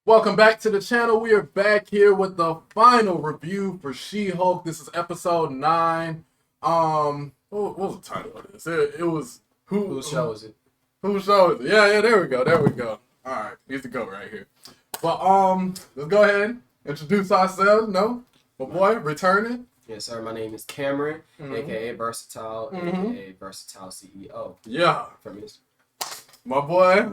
Welcome back to the channel. We are back here with the final review for She-Hulk. This is episode 9. What was the title of this? It was Whose show is it? Whose show is it? Yeah, there we go. Alright, here's the go right here. But let's go ahead and introduce ourselves. No? My boy, returning. Yes, sir. My name is Cameron, aka Versatile, aka Versatile CEO. Yeah. From me. My boy.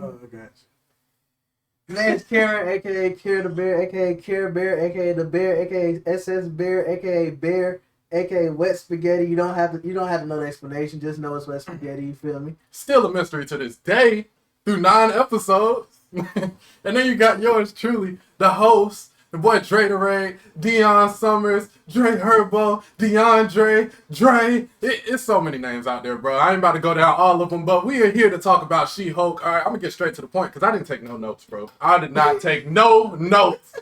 My name's Karen, aka Kira the Bear, aka Kira Bear, aka the Bear, aka SS Bear, aka Bear, aka Wet Spaghetti. You don't have to know the explanation. Just know it's wet spaghetti. You feel me? Still a mystery to this day through 9 episodes. And then you got yours truly, the host, the boy Dre the Ray, Dion Summers, Dre Herbo, DeAndre, Dre. It's so many names out there, bro. I ain't about to go down all of them, but we are here to talk about She-Hulk. All right, I'm going to get straight to the point because I didn't take no notes, bro. I did not take no notes.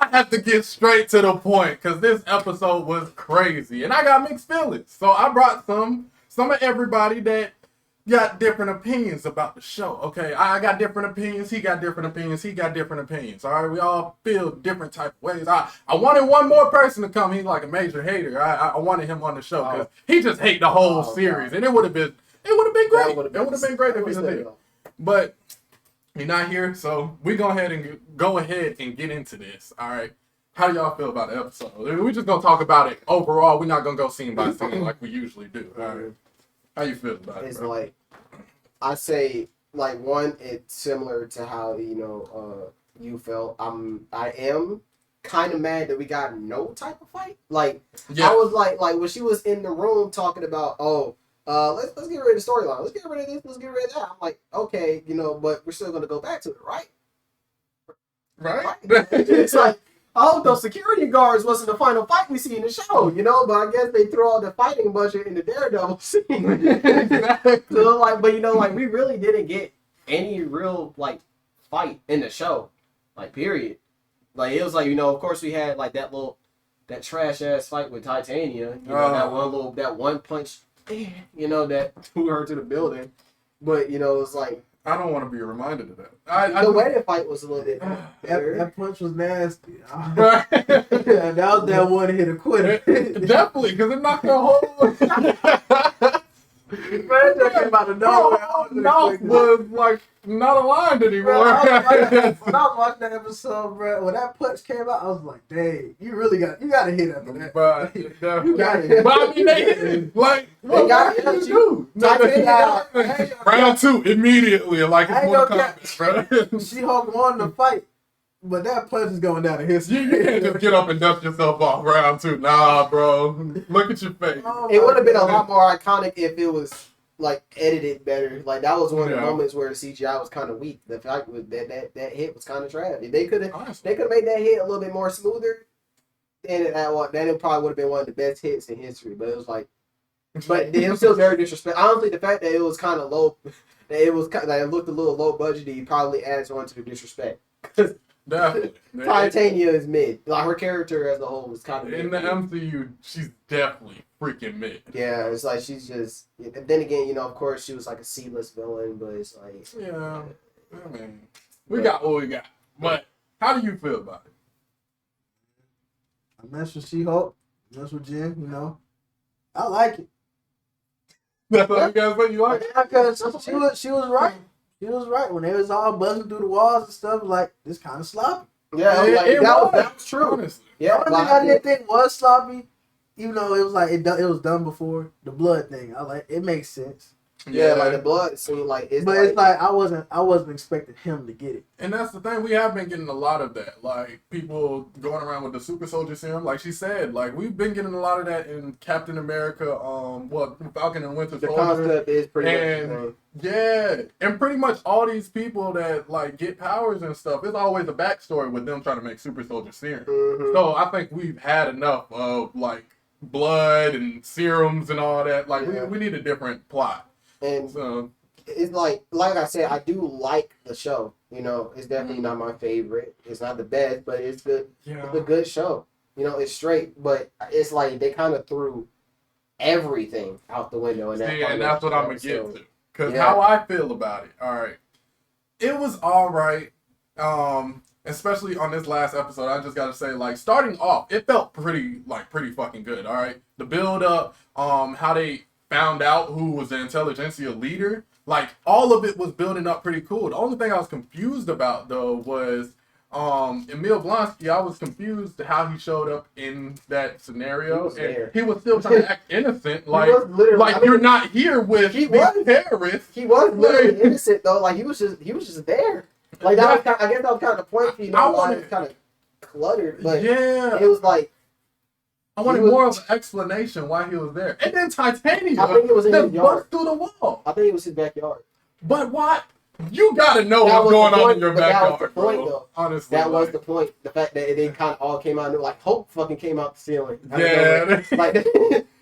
I have to get straight to the point because this episode was crazy. And I got mixed feelings. So I brought some of everybody that got different opinions about the show. Okay, I got different opinions. He got different opinions. He got different opinions. All right, we all feel different type of ways. I wanted one more person to come. He's like a major hater. I wanted him on the show because he just hate the whole series, and it would have been great. It would have been great if he was here. But he's not here, so we go ahead and get into this. All right. How do y'all feel about the episode? We're just gonna talk about it overall. We're not gonna go scene by scene like we usually do. All right. How you feel about it? It's bro? like, I say, like, one, it's similar to how you felt. I am kind of mad that we got no type of fight. Like, Yeah. I was like when she was in the room talking about, let's get rid of the storyline. Let's get rid of this. Let's get rid of that. I'm like, okay, but we're still gonna go back to it, right? Right? It's like, I hope those security guards wasn't the final fight we see in the show, but I guess they threw all the fighting budget in the Daredevil scene. So, we really didn't get any real, fight in the show, period. Like, it was of course we had, that trash-ass fight with Titania, that one punch, that threw her to the building. But, it's like, I don't want to be reminded of that. the wedding fight was a little bit better. That punch was nasty. Right. That was that one hit quitter. Definitely, because it knocked the whole Man, that came out of nowhere. mouth was like not aligned anymore. When I was watching that episode, bro, when that punch came out, I was like, "Dang, you got to hit after that." But You got it. I mean, they hit it. Like, what got did it. you do? Round 2 immediately, like I it's ain't more gonna comments, bro. She-Hulk won the fight, but that punch is going down in history. You can't just get up and dust yourself off round 2. Nah, bro. Look at your face. Oh It my would have been a God. lot more iconic if it was edited better. Like, that was one of the Yeah. moments where the CGI was kind of weak. The fact was that hit was kind of trash. If they could have Honestly. made that hit a little bit more smoother, then it probably would have been one of the best hits in history. But it was it was still very disrespectful. Honestly, the fact that it was kind of low, that it looked a little low budgety, probably adds on to the disrespect. Definitely. Titania is mid. Like, her character as a whole was kind of In the MCU, she's definitely freaking mid. Yeah, it's like she's just. Then again, of course, she was like a C-list villain, but it's like. Yeah. I mean, we got what we got. But how do you feel about it? I mess with She-Hulk, mess with Jen, I like it. That's what you guys think you like? Because she was right. She was right. When they was all buzzing through the walls and stuff, like, this kind of sloppy. Yeah, that was true. Honestly. Yeah, The only thing I didn't think was sloppy, even though it was like it was done before, the blood thing. it makes sense. Yeah, like the blood seemed like it's. But it's like I wasn't expecting him to get it. And that's the thing, we have been getting a lot of that. Like, people going around with the super soldier serum. Like she said, like, we've been getting a lot of that in Captain America, Falcon and Winter the Soldier. concept is pretty much the And same. yeah, and pretty much all these people that like get powers and stuff, it's always a backstory with them trying to make super soldier serum. Mhm. So I think we've had enough of like blood and serums and all that. Like, Yeah. we need a different plot. And So it's like I said, I do like the show. It's definitely not my favorite. It's not the best, but it's good. yeah. It's a good show. It's straight, but it's like they kind of threw everything out the window. See, and that's what I'm gonna get to. Cause Yeah. how I feel about it. All right, it was all right. especially on this last episode, I just gotta say, like, starting off, it felt pretty fucking good. All right, the build up, how they found out who was the intelligentsia leader, like all of it was building up pretty cool. The only thing I was confused about though was Emil Blonsky. I was confused how he showed up in that scenario, he was still trying to act innocent, like you're not here with these terrorists. He was literally innocent though, like he was just there. Like that was I guess that was kind of the point for you. Know, why it was kind of cluttered, but yeah, it was like I wanted more of an explanation why he was there. And then Titania, I think it was in his yard. Through the wall. I think it was his backyard. But why? You gotta know what's going on in your backyard, that was the point, bro. though. Honestly, that was the point. The fact that they kind of all came out, like Hope fucking came out the ceiling. Yeah, like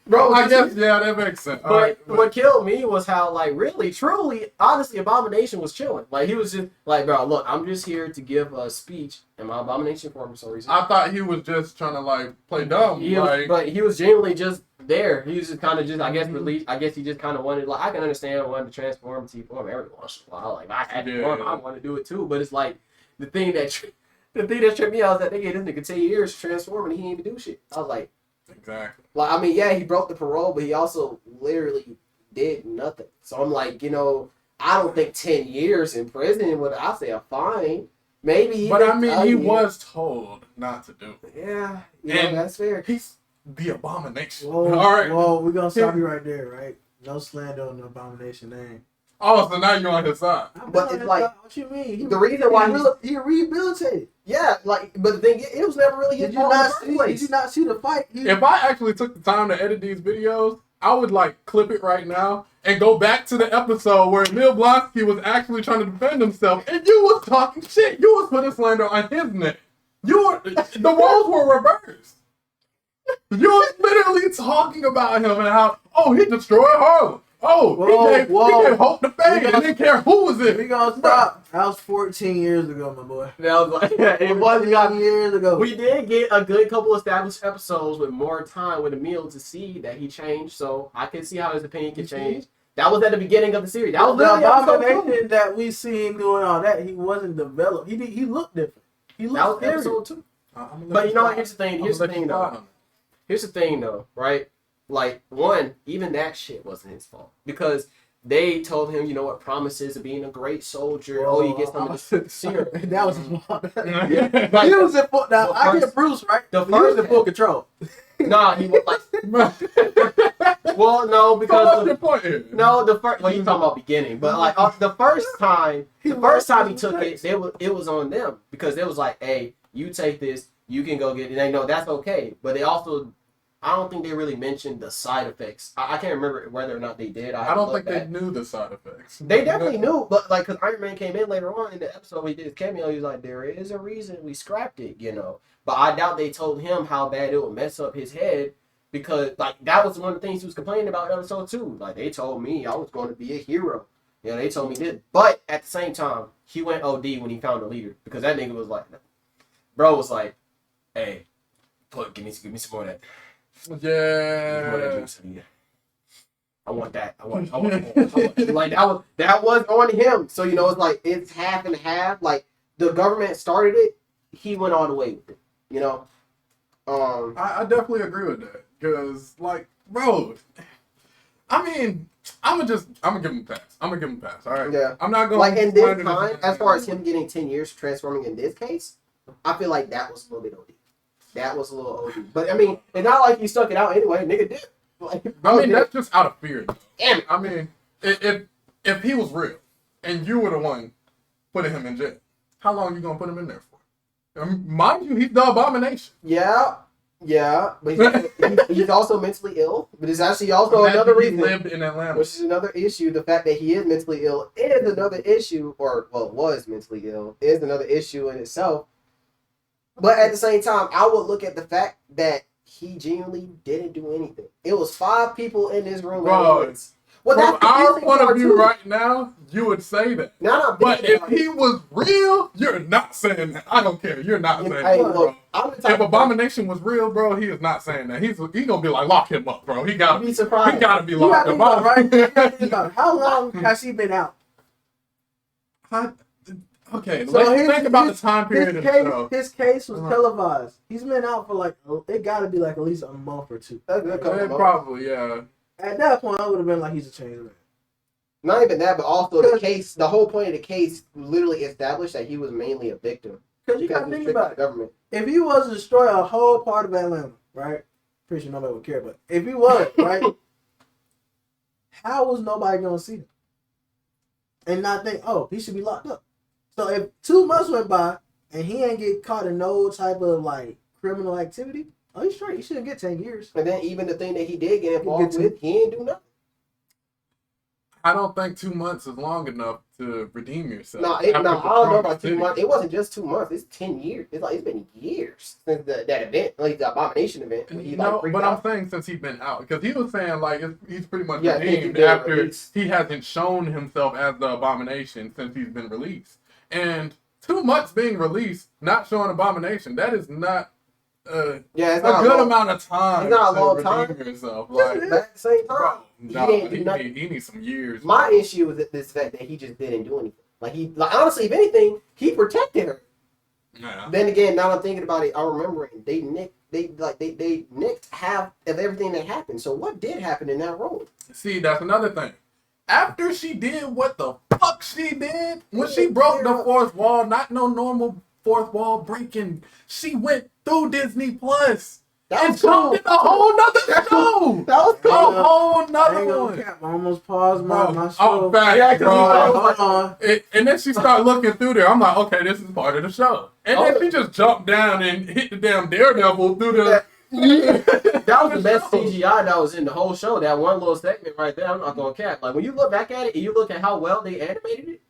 bro. I guess that makes sense. But what killed me was how, like, really, truly, honestly, Abomination was chilling. Like he was just like, bro, look, I'm just here to give a speech, and my Abomination form for some reason. I thought he was just trying to like play dumb, But he was genuinely just there. He was just kind of just, I guess, released. I guess he just kind of wanted, like, I can understand wanting to transform T form every once in a while. Like, I had to form, I want to do it too. But it's like the thing that tripped me out is that they gave this nigga 10 years to transform and he ain't even do shit. I was like, exactly. Like, I mean, yeah, he broke the parole, but he also literally did nothing. So I'm like, you know, I don't think 10 years in prison would, I say, a fine. Maybe. But I mean, he was told not to do it. Yeah, you know, that's fair. He's the Abomination. Whoa, all right. Whoa, we're gonna stop you right there, right? No slander on the Abomination name. Oh, so now you're on his side. But it's like, what you mean? The reason why he rehabilitated. Yeah, like, but the thing, it was never really his Did you fault not in the first see? Did you not see the fight? If I actually took the time to edit these videos, I would like clip it right now and go back to the episode where Emil Blonsky was actually trying to defend himself, and you was talking shit. You was putting slander on his neck. The roles were reversed. You was literally talking about him and how, he destroyed Harlem. He gave Hope the fame. He didn't care who was it. We gonna stop. That was 14 years ago, my boy. That was like, it was 14 years ago. We did get a good couple established episodes with more time with Emil to see that he changed, so I can see how his opinion can change. That was at the beginning of the series. That was the literally Abomination that we seen doing all that. He wasn't developed. He looked different. He that looked was episode 2. But you know what? Here's the thing. Here's the thing, though. Right? Like, one, even that shit wasn't his fault because they told him, you know what, promises of being a great soldier. You get some of the serum. That was his fault. Like, he was in full. Now I get Bruce right. The He was in full control. Nah, he was like. Well, no, because what's your point here? No, the first. Well, you talking about beginning, but like the first time he took it, it was on them because it was like, hey, you take this, you can go get it. And they know that's okay, but they also. I don't think they really mentioned the side effects. I can't remember whether or not they did. I don't think they knew the side effects. They definitely knew, but like, because Iron Man came in later on in the episode, he did his cameo. He was like, "There is a reason we scrapped it," you know. But I doubt they told him how bad it would mess up his head because, like, that was one of the things he was complaining about in episode 2. Like, they told me I was going to be a hero. You know, they told me this, but at the same time, he went OD when he found a leader because that nigga was like, bro was like, "Hey, give me some more of that." Yeah. I want that. I want like that was on him. So you know, it's like it's half and half. Like the government started it, he went all the way with it. You know. I definitely agree with that because, like, bro, I mean, I'm gonna give him a pass. All right. Yeah. I'm not gonna like in this time, as far as him getting 10 years transforming in this case, I feel like that was a little bit OD. That was a little OD. But I mean, it's not like he stuck it out anyway. Nigga did. Like, I mean, that's just out of fear. Damn it. I mean, if he was real and you were the one putting him in jail, how long you gonna put him in there for? Mind you, he's the Abomination. Yeah, but he's also mentally ill. But it's actually also another reason. He lived in Atlanta, which is another issue. The fact that he is mentally ill is another issue, was mentally ill, is another issue in itself. But at the same time, I would look at the fact that he genuinely didn't do anything. It was 5 people in this room. Bro, well, from our point of view right now, you would say that. But if he was real, you're not saying that. I don't care. You're not saying that. Look, if Abomination was real, bro, he is not saying that. He's gonna be like, lock him up, bro. He gotta be surprised. He gotta be locked up. Right? How long has he been out? Okay, So let's his- think about his- the time period of the show. His case was Uh-huh. televised. He's been out for like it got to be like at least a month or two. That's a good couple months. Probably, yeah. At that point, I would have been like, he's a changed man. Not even that, but also the case. The whole point of the case literally established that he was mainly a victim. Because you got to Because think it's about it. the government. If he was to destroy a whole part of Atlanta, right? Pretty sure nobody would care, but if he was, right? How was nobody gonna see him and not think, oh, he should be locked up? So if 2 months went by and he ain't get caught in no type of like criminal activity, oh, he's straight. He shouldn't get 10 years. And then even the thing that he did get involved He with, he ain't do nothing. I don't think 2 months is long enough to redeem yourself. No, after I don't know destroying about the 2 city. months. It wasn't just 2 months. It's 10 years. It's been years since that event, like the abomination event. When he, No, freaked but out. I'm saying since he's been out, because he was saying like he's pretty much Yeah, he's redeemed been after released. he hasn't shown himself as the abomination since he's been released. And 2 months being released, not showing abomination, that is not Yeah, it's a not good long. amount of time. It's not a to long redeem time. yourself. Yeah, Like, it is. But at the same time, bro, he no, didn't he, do nothing. he needs some years. My bro. issue is this fact that he just didn't do anything. Like honestly, if anything, he protected her. Yeah. Then again, now I'm thinking about it, I'm remembering they nicked half of everything that happened. So what did happen in that room? See, that's another thing. After she did what the fuck she did, when she broke the fourth wall, not no normal fourth wall breaking, she went through Disney Plus That and was cool. jumped in a whole nother show. That was A cool. whole I ain't nother gonna one. cap. I almost paused my Bro, show. I'm back, Yeah, 'cause bro. he Hold on. And then she started looking through there. I'm like, okay, this is part of the show. And then Oh. she just jumped down and hit the damn Daredevil through the. That was the best CGI that was in the whole show. That one little segment right there. I'm not gonna cap. Like when you look back at it and you look at how well they animated it,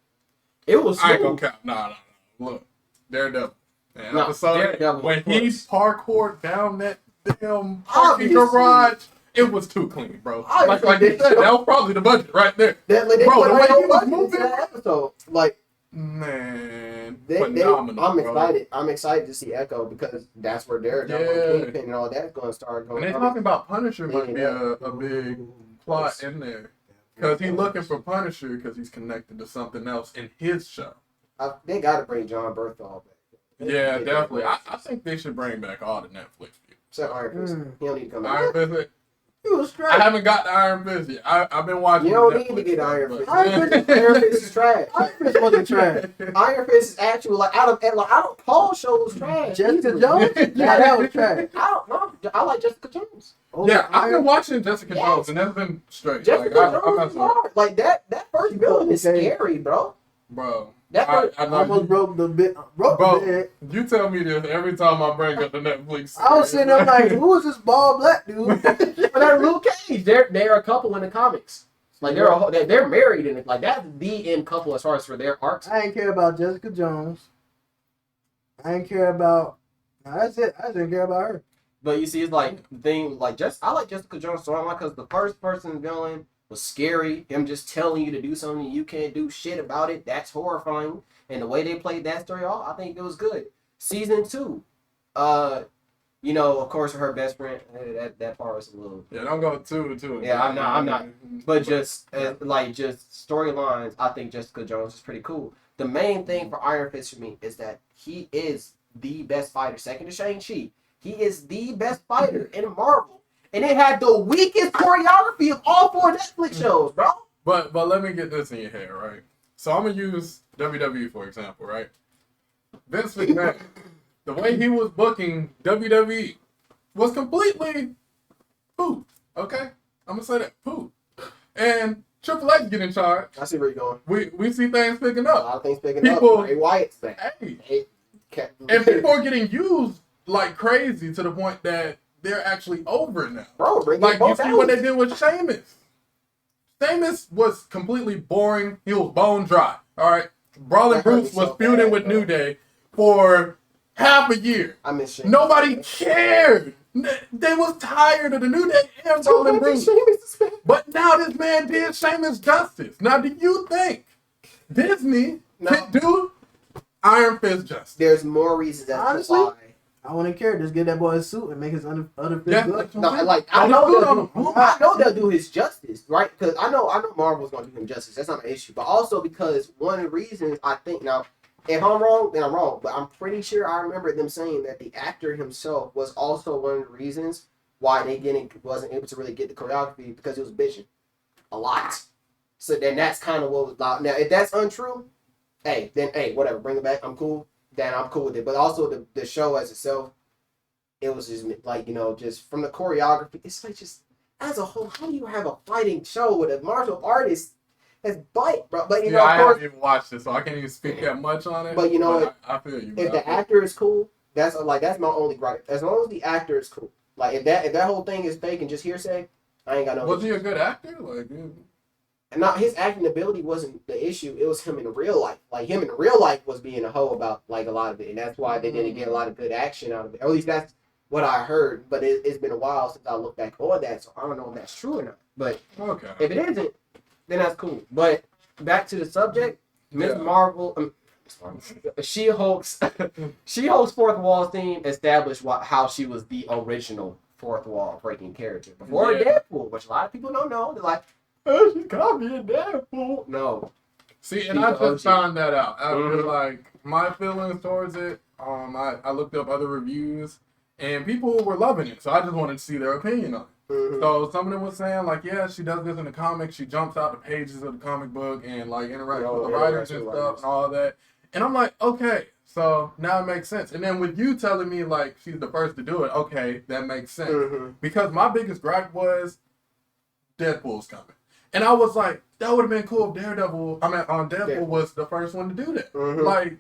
it was I ain't gonna smooth. count. Nah. Look, Daredevil. Man, No, episode Daredevil, when of he course. parkoured down that damn parking Obviously. garage, it was too clean, bro. Like Obviously. you said, that was probably the budget right there. That, like, they Bro, put the a way whole he was budget into moving, that episode. Like Man, I'm phenomenal, bro. excited. I'm excited to see Echo because that's where Daredevil Yeah. and Kingpin and all that's gonna start going. And they talking about Punisher might be Yeah. a big plot in there. Because he's looking for Punisher because he's connected to something else in his show. They got to bring John Berthal back. Yeah, definitely. I think they should bring back all the Netflix people. Except Iron Fist. He don't need to come Iron back. Fist. He was straight. I haven't got the Iron Fist yet. I've been watching. You don't the need to Netflix get stuff, Iron but- Fist. Iron Fist is trash. Iron Fist wasn't trash. Iron Fist is actual like out of Paul shows trash. Jessica Easily. Jones? Yeah, that was trash. I don't know. I like Jessica Jones. Yeah, I've been Iron- watching Jessica Yes. Jones, and that's been straight. Jessica Like, Jones I'm is hard. Like that first villain is Okay. scary, bro. bro. That first, I know almost you, broke the bit. Broke Bro. the bed. you tell me this every time I bring up the Netflix. I was sitting there like, who is this bald black dude? but they're Luke Cage. They're a couple in the comics. Like they're married and like that's the end couple as far as for their arcs. I ain't care about Jessica Jones. I ain't care about. Nah, that's it. I didn't care about her. But you see, it's like the thing. Like I like Jessica Jones storyline because the first person villain was scary. Him just telling you to do something you can't do shit about it. That's horrifying. And the way they played that story off, I think it was good. Season 2, of course, her best friend. That part was a little. Yeah, don't go too. Yeah, I'm not. But just storylines, I think Jessica Jones is pretty cool. The main thing for Iron Fist for me is that he is the best fighter, second to Shang-Chi. He is the best fighter in Marvel. And it had the weakest choreography of all 4 Netflix shows, bro. But let me get this in your head, right? So I'm gonna use WWE for example, right? Vince McMahon, the way he was booking WWE was completely poop. Okay, I'm gonna say that poop. And Triple H get in charge. I see where you're going. We see things picking A up. lot of things picking People- up. Ray Wyatt's back. Hey, and people are getting used like crazy to the point that they're actually over it now. Bro, bring Like, you both see what they out. did with Sheamus. Sheamus was completely boring. He was bone dry. All right. Brawling That hurt me Brutes was so feuding bad, with bro. New Day for half a year. I miss Sheamus. Nobody cared. They was tired of the New Day and Brawling Brutes. Sheamus is back. But now this man did Sheamus justice. Now, do you think Disney No. can do Iron Fist justice? There's more reasons as to Honestly, why. I wouldn't care. Just get that boy a suit and make his other fist Yeah, good. No, like I know they'll do his justice, right? Because I know Marvel's gonna do him justice. That's not an issue. But also because one of the reasons I think now, If I'm wrong, then I'm wrong. But I'm pretty sure I remember them saying that the actor himself was also one of the reasons why wasn't able to really get the choreography because he was bitching a lot. So then that's kind of what was loud. Now, if that's untrue, then whatever, bring it back. I'm cool. Then I'm cool with it. But also the show as itself, it was just like, just from the choreography, it's like just as a whole, how do you have a fighting show with a martial artist that's bite, bro? But I of course, haven't even watched it, so I can't even speak that much on it. But I feel you. If the actor is cool, that's my only gripe. As long as the actor is cool, like if that whole thing is fake and just hearsay, I ain't got no. Was he a good actor? Like, and not his acting ability wasn't the issue. It was him in real life. Like him in real life was being a hoe about like a lot of it, and that's why they didn't get a lot of good action out of it. Or at least that's what I heard. But it's been a while since I looked back on that, so I don't know if that's true or not. But okay, if it isn't, then that's cool. But back to the subject, Ms. Marvel. She-Hulk's fourth wall theme established how she was the original fourth wall breaking character before Deadpool, which a lot of people don't know. They're like, oh, she's copying Deadpool. No. See, and I just found that out after like my feelings towards it. I looked up other reviews and people were loving it, so I just wanted to see their opinion on it. So some of them was saying like, yeah, she does this in the comics. She jumps out the pages of the comic book and like interacts with the writers and stuff and all that. And I'm like, okay, so now it makes sense. And then with you telling me, like, she's the first to do it, okay, that makes sense. Because my biggest gripe was Deadpool's coming. And I was like, that would have been cool if Deadpool was the first one to do that. Like,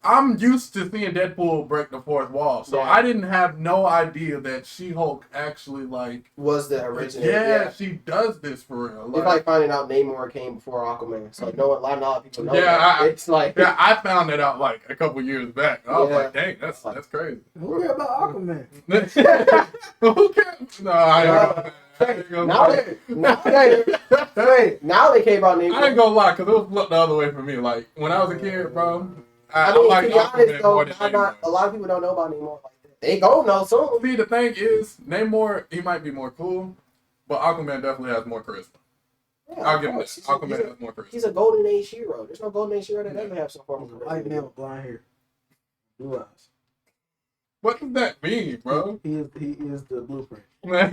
I'm used to seeing Deadpool break the fourth wall. So I didn't have no idea that She-Hulk actually, like... was the original. Yeah, she does this for real. It's like finding out Namor came before Aquaman. So a lot of people know that. It's like... Yeah, I found it out, like, a couple years back. I was like, dang, that's crazy. Who cares about Aquaman? Who cares? No, I ain't gonna now they came out Namor. I ain't gonna lie, because it was flipped the other way for me. Like, when I was a kid, bro... I mean, to be honest, though, a lot of people don't know about Namor like that. They gon' know soon. See, the thing is, Namor, he might be more cool, but Aquaman definitely has more charisma. Yeah, I'll give him that. Aquaman has more charisma. He's a golden age hero. There's no golden age hero that doesn't have some form of charisma. White man with blonde hair, blue eyes. What does that mean, bro? He is the blueprint. Man.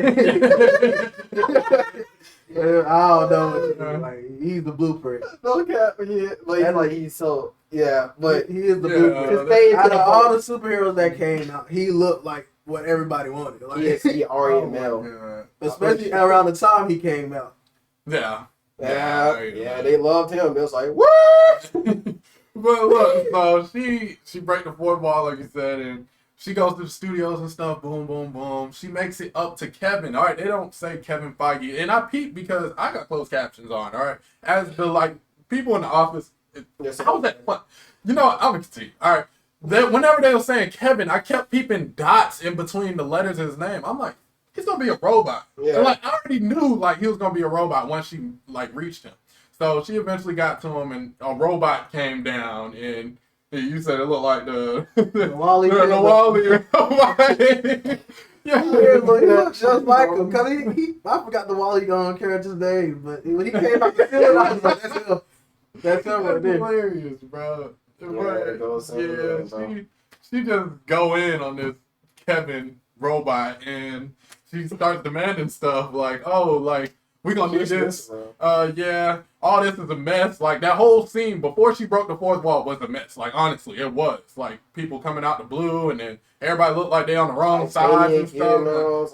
I don't know. Like, he's the blueprint. No cap, yeah. But like he's so but he is the blueprint. Out of all the superheroes that came out, he looked like what everybody wanted. Like, he already male. Especially around the time he came out. Yeah. They loved him. It was like, what? But look, so she break the fourth wall, like you said, and she goes to the studios and stuff, boom, boom, boom. She makes it up to Kevin. All right, they don't say Kevin Feige. And I peeped because I got closed captions on, all right? As the, like, people in the office, how was that fun? You know, I'm going to continue. All right. Whenever they were saying Kevin, I kept peeping dots in between the letters of his name. I'm like, he's going to be a robot. Yeah. And, like, I already knew, like, he was going to be a robot once she, like, reached him. So she eventually got to him, and a robot came down, and... You said it looked like the Wally. The Wally. Yeah, he looked just like him. Cause I forgot the Wally character's name, but when he came out the field, I was like, that's him. That's him right there. Hilarious, bro. She just go in on this Kevin robot, and she starts demanding stuff like, oh, like, we gonna do this. All this is a mess. Like, that whole scene before she broke the fourth wall was a mess. Like, honestly, it was. Like, people coming out the blue, and then everybody looked like they on the wrong side and stuff.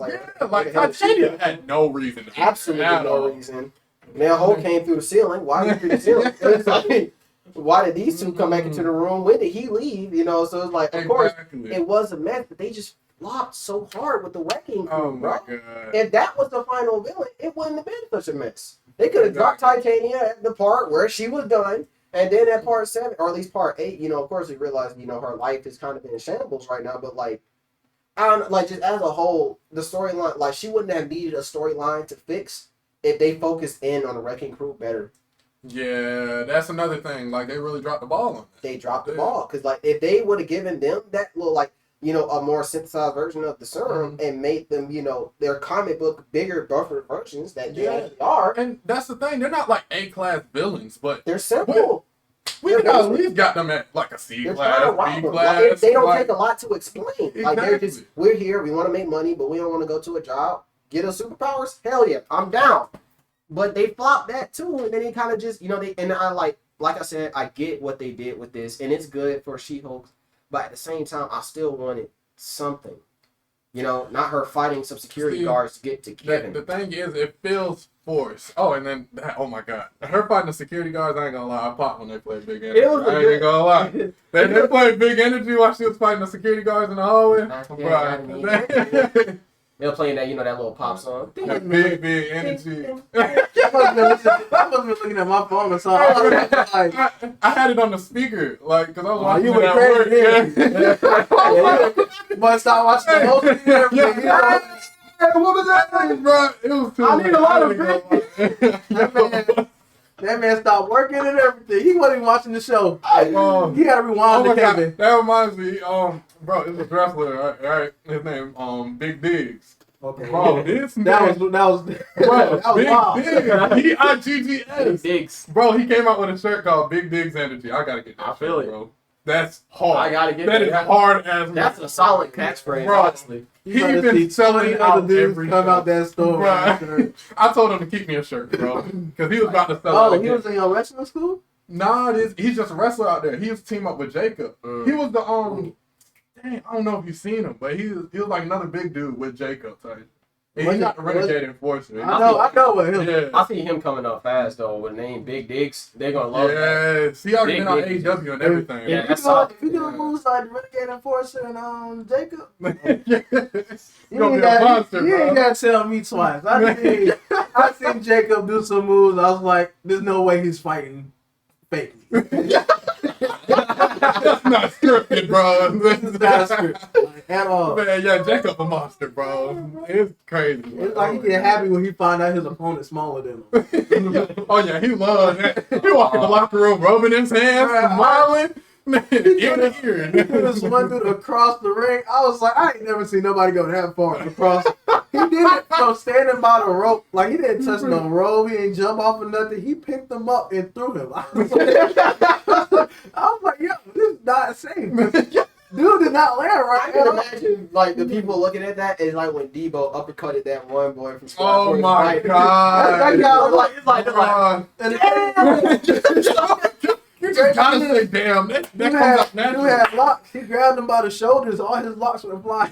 Titania had no reason to be absolutely no reason. Now, Hulk came through the ceiling. Why did he through the ceiling? It's like, why did these two come back into the room? When did he leave? You know, so it's like, of course, it was a mess, but they just flopped so hard with the wrecking crew, bro. God. If that was the final villain, it wouldn't have been such a mess. They could have dropped Titania at the part where she was done, and then at part 7, or at least part 8, you know, of course, we realized, you know, her life is kind of in shambles right now, but, like, I don't know, like, just as a whole, the storyline, like, she wouldn't have needed a storyline to fix if they focused in on the wrecking crew better. Yeah, that's another thing. Like, they really dropped the ball on that. They dropped the ball, because, like, if they would have given them that little, like, you know, a more synthesized version of the serum and made them, you know, their comic book bigger, buffer versions that they actually are. And that's the thing. They're not like A-class villains, but they're simple. We could have at least got them at like a C They're trying to class, rob B them. class. Like, they don't like- take a lot to explain. Like they're just, Exactly. we're here, we want to make money, but we don't want to go to a job. Get us superpowers? Hell yeah, I'm down. But they flopped that too, and then they kind of just, and I like I said, I get what they did with this, and it's good for She-Hulk, but at the same time, I still wanted something. Not her fighting some security guards to get to Kevin. The thing is, it feels forced. Oh, and then, oh my god. Her fighting the security guards, I ain't gonna lie, I popped when they played Big Energy. It was a I ain't good- gonna lie. They played Big Energy while she was fighting the security guards in the hallway. Yeah, They're playing that, that little pop song. That big energy. I must have been looking at my phone or something. I was like, I had it on the speaker, like, because I was watching you it went at crazy, work. yeah, you must start watching the whole thing and everything. Hey, what was that, bro? It was too I need a lot of That man stopped working and everything. He wasn't even watching the show. Oh. He had to Oh rewind my to god, Kevin. that reminds me, bro, it's a wrestler, right? His name, Big Diggs. Okay. Bro, this That man, was bro, that was Big wild. Diggs, Biggs. Diggs. Bro, he came out with a shirt called Big Diggs Energy. I gotta get that I feel shirt, it. bro. That's hard. I gotta get that. Is that. hard as That's a solid catchphrase, Bro. honestly. He You better been see selling 20 out other dudes every come show. out that store. Right. I told him to keep me a shirt, bro, because he was about to sell Oh, it he again. was in your wrestling school? Nah, he's just a wrestler out there. He was team up with Jacob. He was the dang, I don't know if you've seen him, but he was like another big dude with Jacob. Type. And he's not the renegade enforcer. I know what him. Yeah. I see him coming up fast though with the name Big Diggs. They're gonna love that. Yes, he already Big been on Diggs. AEW and everything. Yeah, If that's you know, solid. if you do moves like Renegade Enforcer and Jacob, Yes. you Gonna ain't be a got monster, you ain't bro. got to tell me twice. I seen Jacob do some moves. I was like, there's no way he's fighting fake. That's not scripted, bro. This is not script at all. Man, yeah, Jacob a monster, bro. It's crazy. It's like he get happy when he find out his opponent's smaller than him. Oh yeah, he loves that. He walk in the locker room, rubbing his hands, smiling, ear to ear. He threw this one dude across the ring. I was like, I ain't never seen nobody go that far across. He did it from standing by the rope. Like, he didn't touch no rope. He didn't jump off or nothing. He picked him up and threw him. I was like, yo, this is not safe. Dude did not land right. I can imagine like the people looking at that is like when Debo uppercutted that one boy from Squad Oh Force, my like, god. That guy was like, You just gotta say damn. That comes out You naturally. had locks. He grabbed him by the shoulders. All his locks went flying.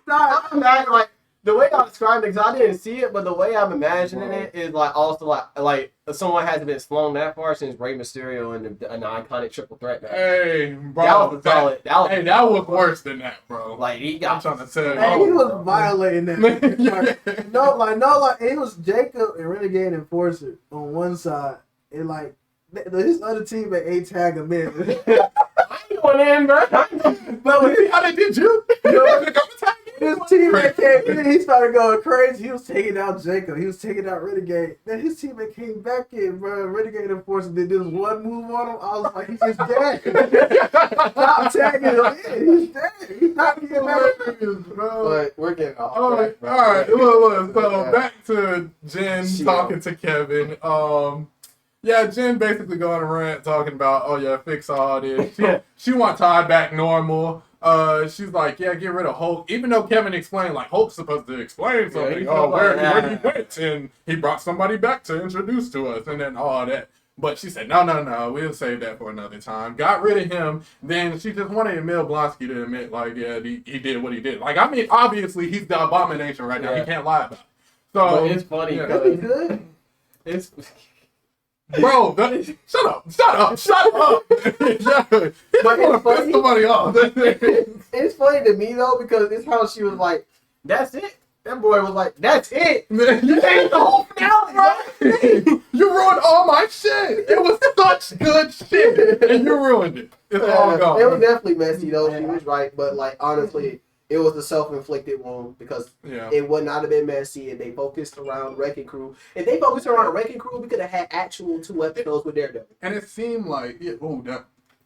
I'm not, like the way I described it, because I didn't see it, but the way I'm imagining it is like also like someone hasn't been flown that far since Rey Mysterio and an iconic triple threat match. Hey, bro. That was solid. That was worse than that, bro. Like he I'm got trying to tell you. Hey, he was violating that. Yeah. No, it was Jacob and Renegade Enforcer on one side, and like his other teammate ain't tag him in. I ain't going in, bro. But when How they did you? his teammate came in, he started going crazy. He was taking out Jacob. He was taking out Renegade. Then his teammate came back in, bro. Renegade Enforcer did this one move on him. I was like, he's just dead. Stop tagging him in. He's dead. He's not getting back in. But we're getting off. All right, track, all bro. right. Look, so Yeah. back to Jen She- talking to Kevin. Yeah, Jen basically going on a rant talking about, oh yeah, fix all this. She want Todd back normal. She's like, yeah, get rid of Hulk. Even though Kevin explained, like, Hulk's supposed to explain something. he Oh, felt where like, he went, and he brought somebody back to introduce to us, and then all that. But she said, no, we'll save that for another time. Got rid of him. Then she just wanted Emil Blonsky to admit, like, yeah, he did what he did. Like, I mean, obviously, he's the abomination right now. Yeah. He can't lie about it. So, But it's funny yeah. That'd be because good. it's Bro, shut up. Yeah. But He wanna it's funny. piss somebody off. It's funny to me though because it's how she was like, "That's it." That boy was like, "That's it." You ain't the whole finale, bro. You ruined all my shit. It was such good shit, and you ruined it. It's all gone. It was definitely messy though. She was right, but like honestly, it was a self-inflicted wound because Yeah. it would not have been messy if they focused around Wrecking Crew. If they focused around Wrecking Crew, we could have had actual 2 episodes with Daredevil. And it seemed like, yeah,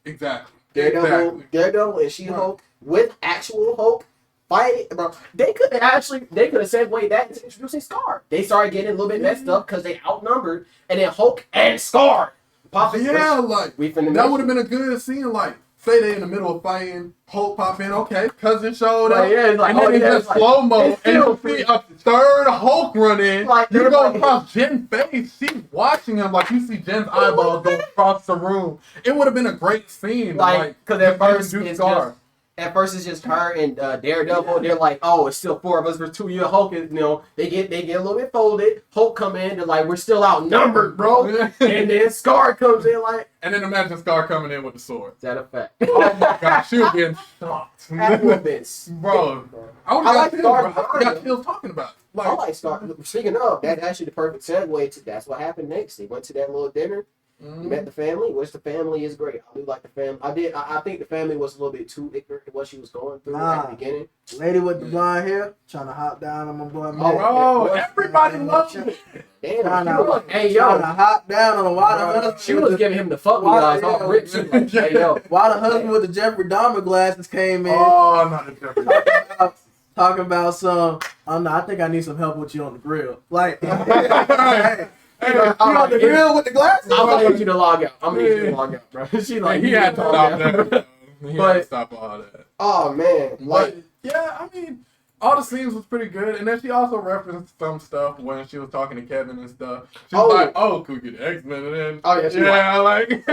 exactly. Daredevil, Exactly. Daredevil and She-Hulk with actual Hulk fight, bro. They could have segued that into introducing Scar. They started getting a little bit messed up because they outnumbered, and then Hulk and Scar. Yeah, like we finna that would have been a good scene. Like, say they in the middle of fighting, Hulk pop in, okay, cousin showed up, Like, yeah, it's like, and then it's just like, slow mo, it's and you still see a third Hulk run in. Like, You they're go like- across Jen's face, she's watching him, like you see Jen's eyeballs go across the room. It would have been a great scene. Like, because at first do it's Scar. it's just her and Daredevil. They're like, oh, it's still 4 of us versus 2 of you. Hulk is, they get a little bit folded. Hulk come in, they're like, we're still outnumbered, bro. And then Scar comes in like, And then imagine Scar coming in with the sword. is that a fact? Oh my gosh, she would be shocked. That would have been Bro, I would I have like got Scar chills, bro. I got chills talking about it. I like Scar. Speaking of, that's actually the perfect segue to that's what happened next. They went to that little dinner. Met the family, which the family is great. I do like the family. I think the family was a little bit too ignorant to what she was going through at the beginning. Lady with the blonde hair trying to hop down on my boy. Oh, everybody loves it. Damn, Trying she was, hey trying to yo, hop down on the water. she was giving him the fuck me eyes off rip. She was like, hey yo, While the husband with the Jeffrey Dahmer glasses came in, Oh, not the Jeffrey. talking about some. Oh no, I think I need some help with you on the grill. Like, hey, Hey, you on the grill with the glasses? I'm gonna need you to log out. I'm gonna need you to log out, bro. She like, he had to stop that. He had to But- stop all that. Oh man, But like yeah, I mean, all the scenes was pretty good, and then she also referenced some stuff when she was talking to Kevin and stuff. She was Oh. like, "Oh, could we get X-Men?" And then Oh, yeah, she like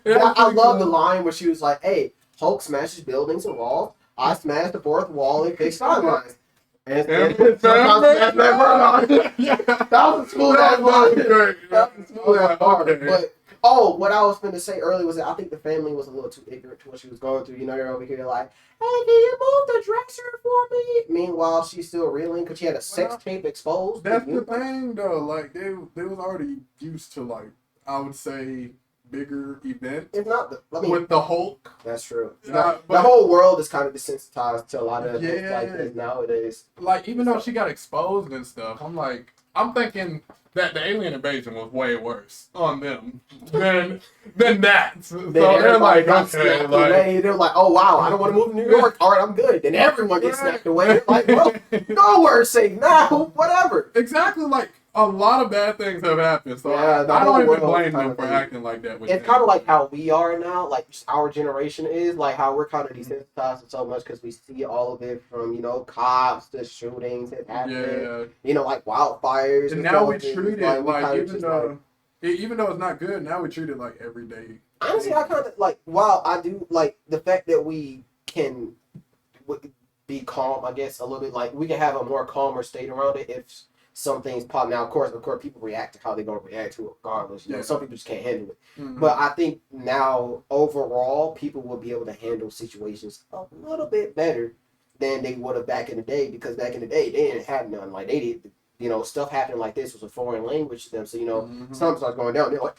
yeah. I love the line where she was like, hey, Hulk smashes buildings and walls. I smashed the fourth wall and fixed timelines. And sometimes that's that word. Yeah. That was a smooth ass That was line. great. That was a smooth ass line. Okay. But what I was going to say earlier was that I think the family was a little too ignorant to what she was going through. You know, they're over here like, hey, can you move the dresser for me? Meanwhile, she's still reeling because she had a sex tape exposed. That's the thing, though. Like they was already used to, like, I would say, bigger events It's not the. I mean, with the Hulk. that's true. But- The whole world is kind of desensitized to a lot of things Yeah. like this nowadays. Like, even though she got exposed and stuff, I'm thinking that the alien invasion was way worse on them than that. So Then they're everybody like, got okay, snapped like, away. They're like, oh wow, I don't want to move to New York. All right, I'm good. Then everyone gets snapped away. Like, well, nowhere's safe now. Whatever. exactly, like a lot of bad things have happened. So Yeah, the I whole don't even world blame kinda them for thing. acting like that. With It's them. kind of like how we are now, like just our generation is, like how we're kind of desensitized to so much because we see all of it from, cops to shootings that happen, yeah. like wildfires. And now we stuff. treat Like, it we like, kinda even just, though it's not good, now we treat it like every day. honestly, I kind of like, while I do like the fact that we can be calm, I guess, a little bit, like we can have a more calmer state around it if some things pop. Now, of course, people react to how they're going to react to it regardless. Yeah. Some people just can't handle it. Mhm. But I think now, overall, people will be able to handle situations a little bit better than they would have back in the day, because back in the day, they didn't have none. Like, they did, stuff happening like this was a foreign language to them. So, Mhm. something starts going down. They're like,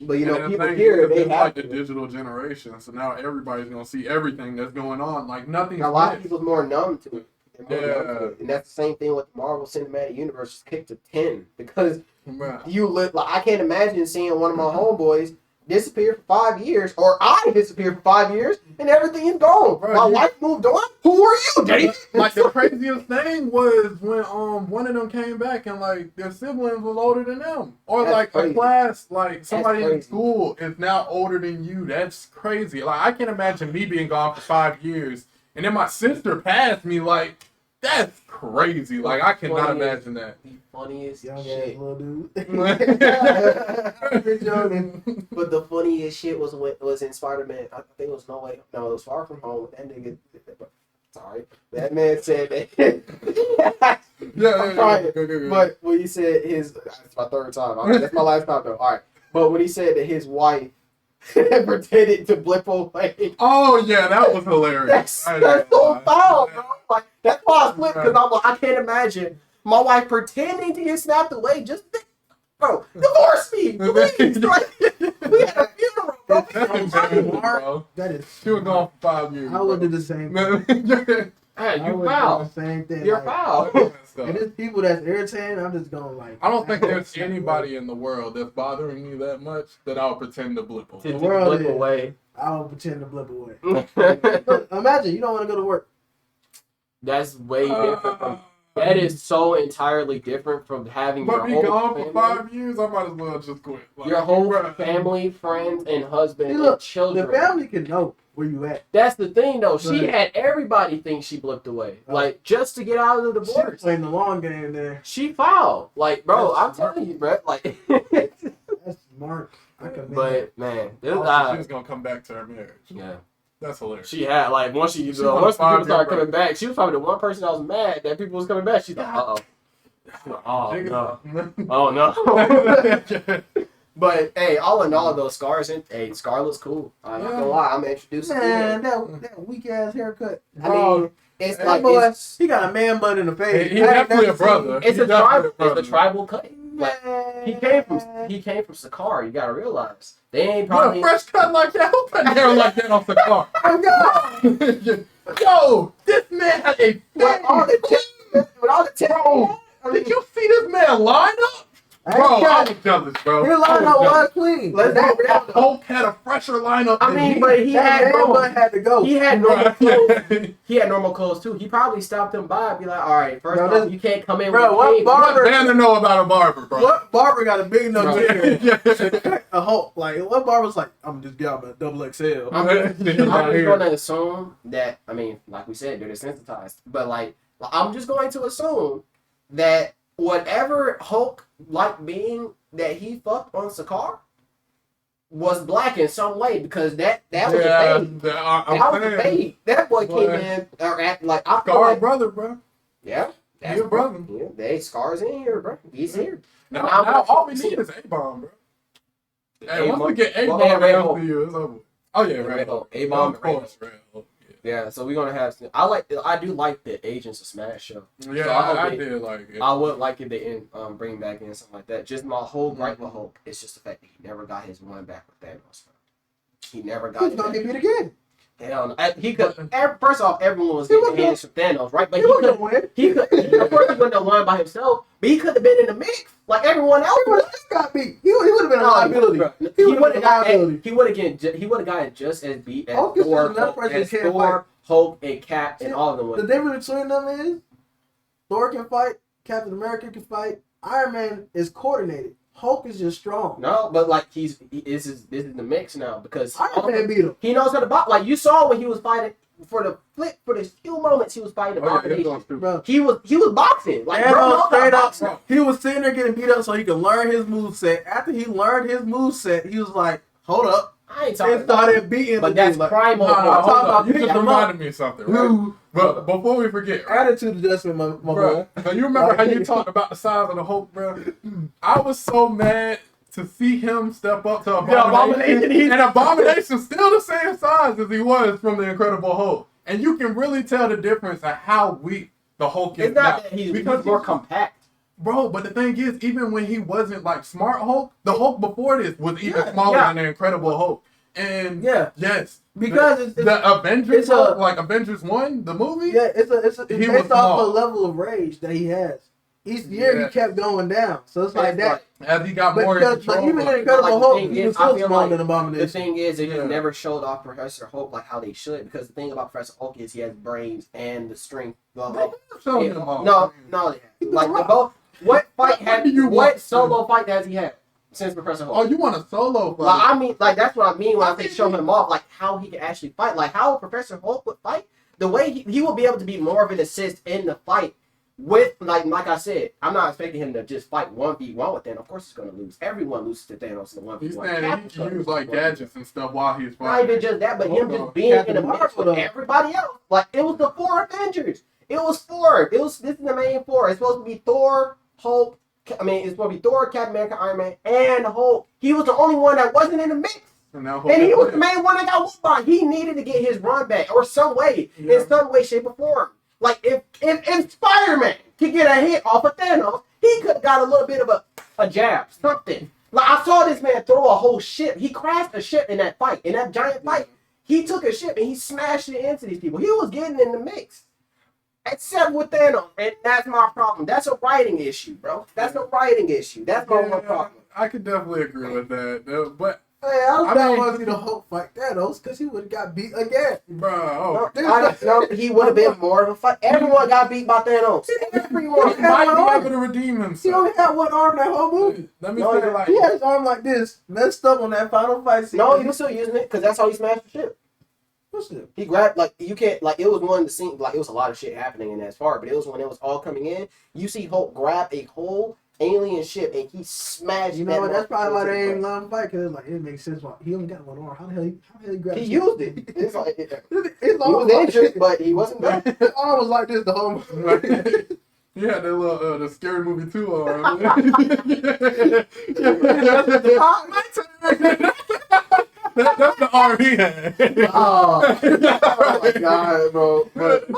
but, And the people thing here, is, they it's have like the to. digital generation, so now everybody's gonna see everything that's going on. Like nothing's A lot of missed. people's more numb to it. They're more numb to Yeah. it. And that's the same thing with the Marvel Cinematic Universe, just kicked to 10. Because Man. you look like, I can't imagine seeing one of my homeboys disappear for 5 years, or I disappear for 5 years, and everything is gone. Bro, My you- wife moved on. Who are you, Dave? Like the craziest thing was when one of them came back and like their siblings was older than them, or That's like crazy. a class, like somebody in crazy. school is now older than you. That's crazy. Like I can't imagine me being gone for 5 years and then my sister passed me. Like that's crazy. Like I cannot Funny. imagine that. The funniest Young ass shit. little dude. But the funniest shit was in Spider-Man. I think it was No, it was Far From Home. That nigga. Sorry, that man said that. Yeah, crying. Good. But when he said that's my third time. That's my last time though. All right. But when he said that his wife pretended to blip away, Oh yeah, that was hilarious. that's so foul, bro. Like that's why I flipped, because I'm like, I can't imagine my wife pretending to get snapped away. Bro, divorce me, please. Like, we had a funeral, bro. That's embarrassing, bro. That is. She was gone for 5 years. I would do the same. thing. bro. Hey, I you would do foul. the same thing. You're like, foul. And there's people that's irritating. I'm just going like. I don't think there's anybody in the world that's bothering me that much that I'll pretend to blip To them. world blip is- away. I'll pretend to blip away. That's Look, imagine you don't want to go to work. That's way different from. That is so entirely different from having But your be whole gone family, for 5 years, I might as well just quit. Like, your whole bruh. family, friends, and husband See, look, and children. The family can know where you at. That's the thing, though. She But- had everybody think she blipped away, Oh. like just to get out of the She divorce. playing the long game there. She filed, like, bro. That's I'm smart. telling you, bro. Like, That's smart. I commend her. but man, this, Also, she was gonna come back to her marriage. yeah. That's hilarious. She had like once She once wanna people find started her, coming back, she was probably the one person that was mad that people was coming back. She's like, oh no, oh no. But hey, all in all, those scars and hey, Scarlett's cool. I'm not gonna lie, I'm introduced to Man, him. that weak ass haircut. I mean, it's That like boy, it's, he got a man bun in the face. He I ain't definitely never a brother. it's He a tribal, definitely it's a tribal cut. seen- Like Man. he came from Sakar. You gotta realize they ain't What probably. a fresh cut like that? Who cut hair like that off the car? Oh, God. Yo, this man had a With all the fat with all the bro. Did you see this man line up? I Bro, ain't I got was jealous, bro. His I lineup was was clean. Let's jealous. be real, That though. Hulk had a fresher lineup I than mean, me. but he That had man normal. bun had to go. He had normal clothes. Right. He had normal clothes too. He probably stopped him by and be like, all right, first Bro, off, this- you can't come in Bro, with what a cape. bar- What Banner know about a barber, bro? What barber got a big enough Bro. ear Yeah. to cut a Hulk? Like, what barber's like, I'm just get out my double XL. I'm Yeah, just right here. going to assume that, I mean, like we said, they're desensitized. But, like, I'm just going to assume that whatever Hulk-like being that he fucked on Sakaar was black in some way because that was Yeah, a fade. I'm That was a saying. fade. That boy came Boy. in, or act like, I feel Scar like, brother, bro. yeah. That's Your brother. Yeah, they scars in here, bro. He's here. Now, Now, now all we need is A-Bomb, bro. Hey, once we get Well, A-Bomb Ray in Hulk. MCU, it's over. Oh, yeah, Yeah, Ray Ray Hulk. Hulk. A-Bomb, Of Ray course, Ray Hulk. Yeah, so we're gonna have. I do like the Agents of Smash show. Yeah, So I hope I they- did like it. I would like if they bring back in something like that. Just my whole gripe with Hulk is just the fact that he never got his one back with Thanos. He never got He's it gonna back. get beat again. Hell no. He could. First off, everyone was He getting was hands from Thanos, right? But He he was could. gonna win. He could. Of course, he wouldn't have won by himself, but he could have been in the mix like everyone else. He would have got beat. He would have been a liability. He would've would been have a liability. He would have gotten just as beat as Hulk is Thor, just another person as who can't Thor, Hulk, and Cap, and all of them. The difference between them is Thor can fight, Captain America can fight, Iron Man is coordinated. Hulk is just strong. No, but like this is the mix now because Iron Man beat him. he knows how to box. Like you saw when he was fighting for the few moments he was fighting Oh, yeah, Abomination. that's true. Bro, He was boxing. Like Thanos bro, knows how to straight up, box now. he was sitting there getting beat up so he could learn his moveset. After he learned his moveset, he was like, hold up. I ain't talking And about started beating but the that's dude, like, primal. Nah, I'm hold talking up. about You picking just them up. reminded me of something, right? Ooh. But before we forget, right? Attitude adjustment, my boy. Bro, so you remember how you talked about the size of the Hulk, bro? I was so mad to see him step up to Abomination. Abomination, And Abomination's still the same size as he was from the Incredible Hulk. And you can really tell the difference of how weak the Hulk is It's not now. that he's Because more compact. Bro, but the thing is, even when he wasn't like Smart Hulk, the Hulk before this was even Yeah, smaller yeah. than the Incredible Hulk. And Yeah. yes, Because it's the Avengers, it's a- Hulk, like Avengers 1, the movie. Yeah, it's He based was off small. a level of rage that he has. Each year Yeah. he kept going down, so it's like It's that. As he got But, more in because, but control. even in of it. Incredible Like, the Hulk, thing he is, was I still feel smaller like than The Abomination. thing is, they just Yeah. never showed off Professor Hulk like how they should because the thing about Professor Hulk is he has brains and the strength. Well, Bro, show yeah, him all. no, they He have. Like was the both. What fight What do had? you What want? solo fight has he had since Professor Hulk? Oh, you want a solo fight? Like I mean, like that's what I mean when I say show him off, like how he can actually fight, like how Professor Hulk would fight. The way he will be able to be more of an assist in the fight with, like I said, I'm not expecting him to just fight 1v1 with Thanos. Of course, he's gonna lose. Everyone loses to Thanos in the 1v1. He's saying he can use like gadgets and stuff while he's Not fighting. even just that, but him Hold on. just being Captain in a mix Marvel, with though. everybody else. Like it was the 4 Avengers. It was 4. This is the main 4. It's supposed to be Thor, Hulk. It's supposed to be Thor, Captain America, Iron Man, and Hulk. He was the only one that wasn't in the mix. And, now And he was the Hulk- main one that got whooped by. He needed to get his run back, or some way, Yeah. in some way, shape, or form. Like if Spider-Man could get a hit off of Thanos, he could have got a little bit of a jab, something. Like I saw this man throw a whole ship. He crashed a ship in that fight, in that giant fight. He took a ship and he smashed it into these people. He was getting in the mix. Except with Thanos, and that's my problem. That's a writing issue, bro. That's a writing issue. That's my one problem. I could definitely agree with that. But Hey, I I don't mean- want to see the Hulk fight Thanos because he would have got beat again. Bro, No, he would have been more of a fight. Everyone got beat by Thanos. Everyone. he might be able to redeem He himself. only had one arm that whole movie. Let me No, say, like, He had his arm like this, messed up on that final fight scene. No, he was still using it because that's how he smashed the ship. What's it? He grabbed like you can't like it was one of the scene like it was a lot of shit happening in that part, but it was when it was all coming in. You see Hulk grab a whole alien ship and he smashed. You know what? That's probably why they ain't let him fight because like it makes sense. Why he only got one arm. How the hell he grabbed? He the used shit? it. It's like His he arm was was injured, but he wasn't done. His arm was like this the whole movie. he had that little the scary movie 2 arm. That's the arm he had. Oh my god, bro! But,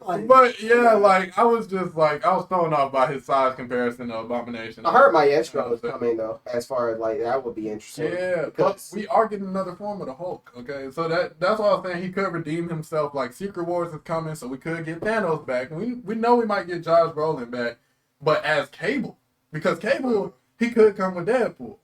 Like, but yeah, like I was thrown off by his size comparison to Abomination. I heard Maestro was coming though. As far as like that would be interesting. Yeah, but Because- we are getting another form of the Hulk. Okay, so that's why I was saying he could redeem himself. Like Secret Wars is coming, so we could get Thanos back. We know we might get Josh Brolin back, but as Cable, because Cable he could come with Deadpool.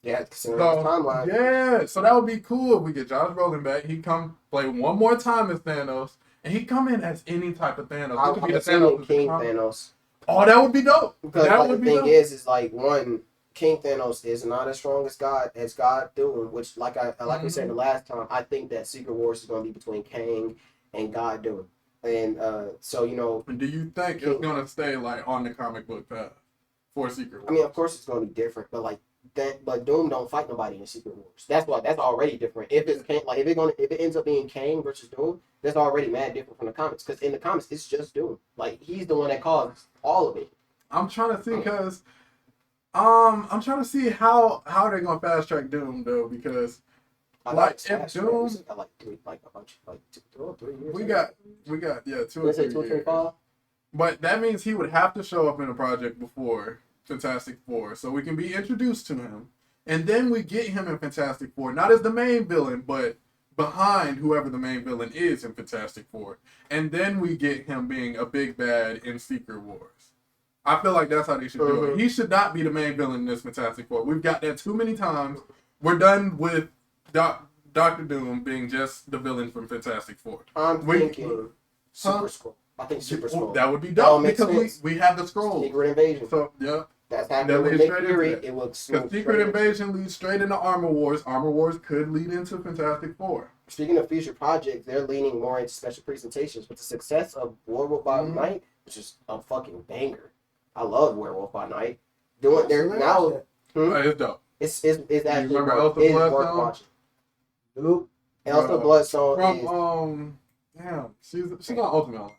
Yeah, considering So the timeline. yeah, so that would be cool if we get Josh Brolin back. He come play one more time as Thanos, and he come in as any type of Thanos. It could I'm be the assuming Thanos. King of the comic. Thanos. Oh, that would be dope. Because that like, would the be thing dope. is like one King Thanos is not as strong as God Doom, which like we said the last time, I think that Secret Wars is going to be between Kang and God Doom, and so you know, And do you think it's gonna stay like on the comic book path for Secret Wars? I mean, of course it's going to be different, but like that, but Doom don't fight nobody in Secret Wars. That's already different. If it's Kang, like if it ends up being Kang versus Doom, that's already mad different from the comics. Because in the comics, it's just Doom. Like he's the one that caused all of it. I'm trying to see because I'm trying to see how they're gonna fast track Doom though, because I Like, it's if fast, Doom- we still got like a bunch, like 2 or 3 years. we got 2 or Let's say 3 2 or 3 years. 5. But that means he would have to show up in a project before Fantastic Four, so we can be introduced to him, and then we get him in Fantastic Four, not as the main villain, but behind whoever the main villain is in Fantastic Four, and then we get him being a big bad in Secret Wars. I feel like that's how they should do it. He should not be the main villain in this Fantastic Four. We've got that too many times. We're done with Doctor Doom being just the villain from Fantastic Four. I'm We- thinking Super Scroll. I think Super Scroll. That would be That would dope make because sense. we have the scroll. Secret Invasion. So yeah, That's that happening with leads Nick straight Fury. into that. It looks because Secret Invasion leads straight into Armor Wars. Armor Wars could lead into Fantastic Four. Speaking of future projects, they're leaning more into special presentations. With the success of Werewolf by Night, which is a fucking banger. I love Werewolf by Night. Doing there now, It's dope. it's actually remember worth, Elsa it's worth Bloodstone? watching. Nope. Elsa Bloodstone From damn, she's not Ultimate.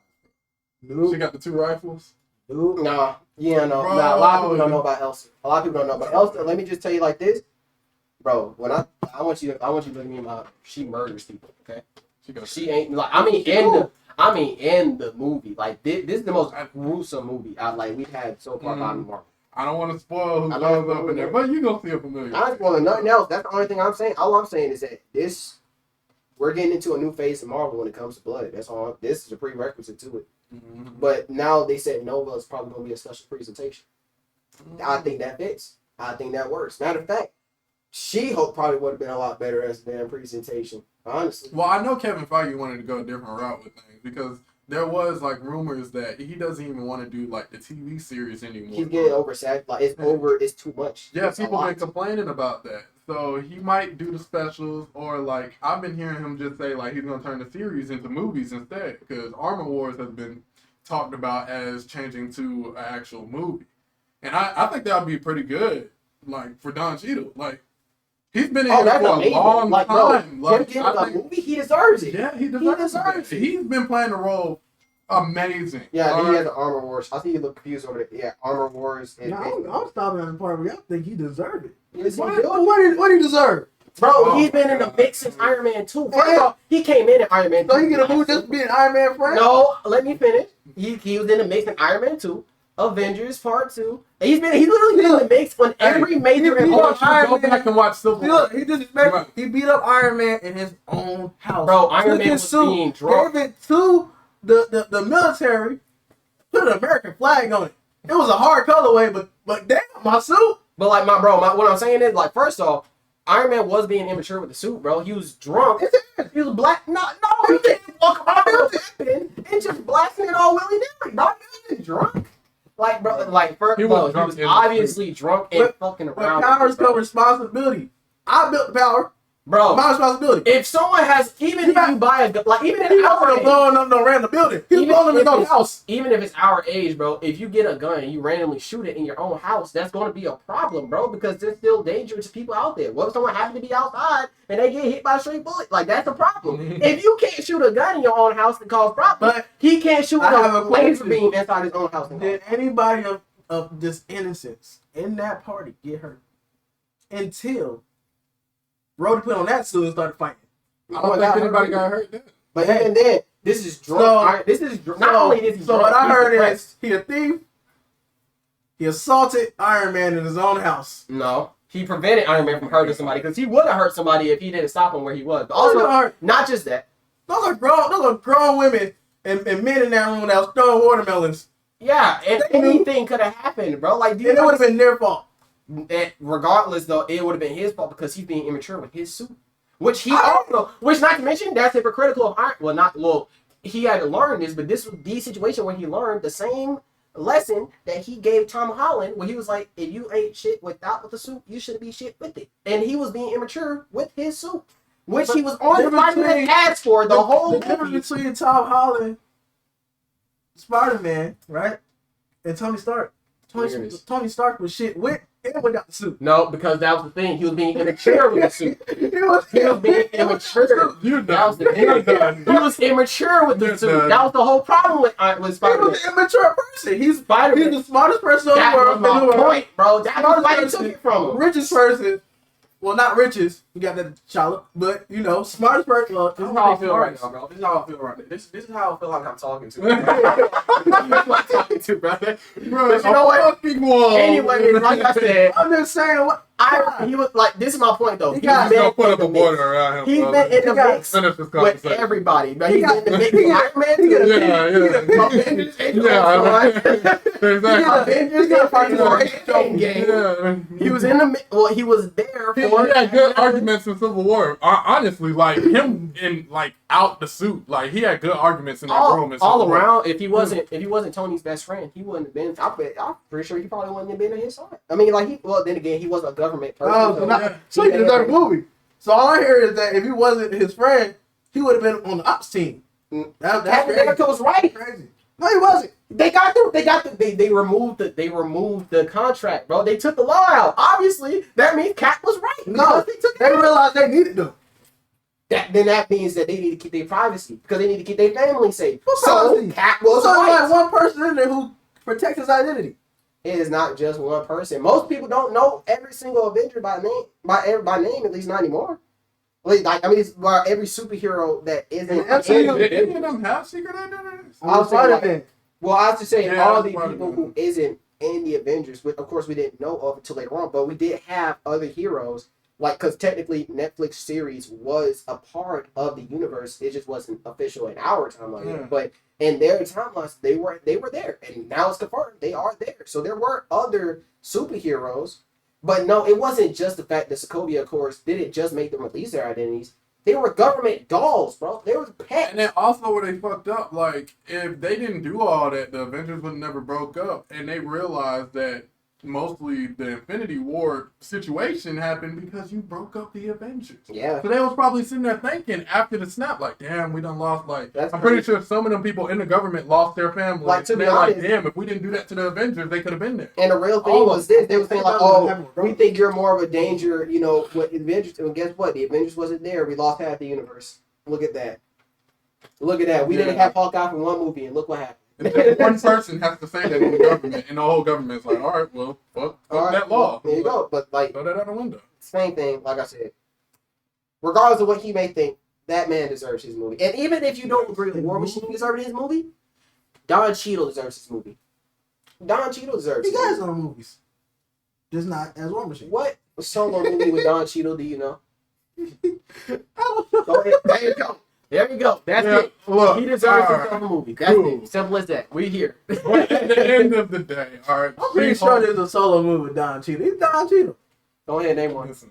Nope. She got the 2 rifles. Nope. is nah, yeah, no, Bro. nah, a lot of people don't know about Elsa. A lot of people don't know about Elsa. Let me just tell you like this, bro. When I want you to look at me in my, she murders people. Okay, she ain't like in the movie, like this is the most gruesome movie we've had so far out in Marvel. I don't want to spoil who I shows know. up in there, but you gonna see a familiar. I ain't spoiling nothing else. That's the only thing I'm saying. All I'm saying is that we're getting into a new phase of Marvel when it comes to blood. That's all. This is a prerequisite to it. Mhm. But now they said Nova is probably going to be a special presentation. I think that fits. I think that works. Matter of fact, She-Hulk probably would have been a lot better as a damn presentation. Honestly. Well, I know Kevin Feige wanted to go a different route with things because there was like rumors that he doesn't even want to do like the TV series anymore. He's getting oversaturated. Like it's over. It's too much. Yeah, It's a people lot. been complaining about that. So he might do the specials, or like I've been hearing him just say like he's gonna turn the series into movies instead, because Armor Wars has been talked about as changing to an actual movie, and I think that would be pretty good, like for Don Cheadle. Like he's been in Oh, here that's for amazing. a long Like, bro, time. him Like getting I a think, movie, he deserves it. yeah, he deserves deserves it. it. He's been playing the role amazing. Yeah, All he right? has an Armor Wars. I think you look confused over there. Yeah, Armor Wars. No, I'm stopping at the part where y'all think he deserved it. Yes, he What do. did he deserve? Bro, Oh, he's been in the mix in Iron Man 2. First of all, he came in Iron Man 2. So he get a move just to be an Iron Man friend? No, let me finish. He was in the mix in Iron Man 2, Avengers Part 2. He's literally been in the mix on every major he and I beat all. want you to go Iron Man. back and watch Civil War. He disrespected. He beat up Iron Man in his own house. Bro, Iron Took Man his was suit, being drunk. gave it to the military, put an American flag on it. It was a hard colorway, but damn, my suit. But like what I'm saying is like first off, Iron Man was being immature with the suit, bro. He was drunk. He was black. No, he didn't walk around with a weapon and just blasting it all willy nilly. Bro, he was drunk. Like, bro, like first, He he was was, drunk in the obviously drunk and But- fucking But around. powers come responsibility. I built the power. Bro, My responsibility. if someone has, even if you buy a gun, like even He in our wasn't age, blowing up no random building. He was Even blowing up his if own it's- house. even if it's our age, bro, if you get a gun and you randomly shoot it in your own house, that's going to be a problem, bro, because there's still dangerous people out there. What if someone happens to be outside and they get hit by a straight bullet? Like, that's a problem. If you can't shoot a gun in your own house to cause problems, But he can't shoot I have a a laser question. beam inside his own house. And did anybody of this innocence in that party get hurt until Rhodey put on that suit and started fighting? I don't think anybody got hurt then. But even then, this is drunk. So- this is not only is he So drunk, what I he's heard depressed. is he a thief. He assaulted Iron Man in his own house. No. He prevented Iron Man from hurting somebody because he would have hurt somebody if he didn't stop him where he was. But Also, also, not just that. those are grown women and men in that room that was throwing watermelons. Yeah, and anything could have happened, bro. Like, do you And it would have been their fault. that regardless though, it would have been his fault because he's being immature with his suit. Which he I- also, which not to mention, that's hypocritical of Iron. Well, he had to learn this, but this was the situation where he learned the same lesson that he gave Tom Holland, where he was like, if you ain't shit without the suit, you shouldn't be shit with it. And he was being immature with his suit, which But he was on the difference fighting between- ads for the whole The difference movie. between Tom Holland, Spider-Man, right, and Tony Stark. Tony Stark was shit with and without the suit. No, because that was the thing. He was being immature with the suit. He was He was being immature. You're That was done. the You're thing. done. He was immature with the You're suit. done. That was the whole problem with He Spider-Man. was an immature person. He's Spider-Man. the smartest person in the That was world. in the my world. point, bro. That's Smartest why they person, took it from him. Richest person. Well, not riches. You got that T'Challa, but you know, smartest person. Well, This is how I feel right now, bro. This is how I feel right now. This is how I feel like I'm talking to. This is who I'm talking to, brother. Bro, But you know what? fucking wall. Anyway, like I said, I'm just saying what. he was like, this is my point though. He He's got- He's gonna been put in up the a mix. border around him. He's bro. been in the got- mix Finish this with conversation. everybody, but He he's got- been in the mix he with got- Iron Man he got- too. Yeah. Avengers, Age of Yeah, Ultron. Exactly. Avengers got fucking Yeah. game. Yeah. He was in the well. He was there He for. had good arguments in Civil War. Honestly, like him in like out the suit, like he had good arguments in that room. In all Civil War. around. If he wasn't Tony's best friend, he wouldn't have been. I'm pretty sure he probably wouldn't have been on his side. I mean, like then again, he was a government person. Oh, so so- not, so he did another movie. So all I hear is that if he wasn't his friend, he would have been on the ops team. That's Captain America was right. crazy. No, he wasn't. They removed the contract, bro. They took the law out. Obviously, that means Cap was right. No, because they took it they out. realized they needed them. That means that they need to keep their privacy because they need to keep their family safe. What So privacy? Cap was So right. like one person in there who protects his identity. It is not just one person. Most people don't know every single Avenger by name, by name, at least not anymore. Like I mean, it's by every superhero that isn't. And MCU Did any of them have secret identities? I was saying, like, Spider-Man. Well, I was just saying Yeah, all the Spider-Man. people who isn't in the Avengers, which of course we didn't know of until later on, but we did have other heroes, like because technically Netflix series was a part of the universe. It just wasn't official in our timeline, Yeah. but in their timelines, they were there, and now it's confirmed they are there. So there were other superheroes, but no, it wasn't just the fact that Sokovia Accords didn't just make them release their identities. They were government dolls, bro. They were pets. And then also where they fucked up, like if they didn't do all that, the Avengers would have never broke up, and they realized that mostly the Infinity War situation happened because you broke up the Avengers. Yeah. So they was probably sitting there thinking after the snap, like, damn, we done lost. Like, That's I'm pretty crazy. sure some of them people in the government lost their families. Like, to and be they're like, honest- damn, if we didn't do that to the Avengers, they could have been there. And the real thing All was of this: they were saying like, That "Oh, happened with we think you're more of a danger," you know, with Avengers. And guess what? The Avengers wasn't there. We lost half the universe. Look at that. Look at that. We didn't Yeah. have Hawkeye from one movie, and look what happened. And just one person has to say that in the government, and the whole government's like, all right, well, fuck All right, that law. There you go. But like, Throw that out the window. same thing. Like I said, regardless of what he may think, that man deserves his movie. And even if you don't agree with War Machine deserving his movie, Don Cheadle deserves his movie. Don Cheadle deserves. He his got his movie. own movies. Just not as War Machine. What solo movie with Don Cheadle do you know? I don't know. Go ahead. There you go. There you go. That's Yeah, it. look, He deserves all right. himself a movie. That's Cool. it. Simple as that. We here. But at the end of the day, all right. I'm pretty sure there's a solo movie with Don Cheadle. He's Don Cheadle. Go ahead, name one. Listen,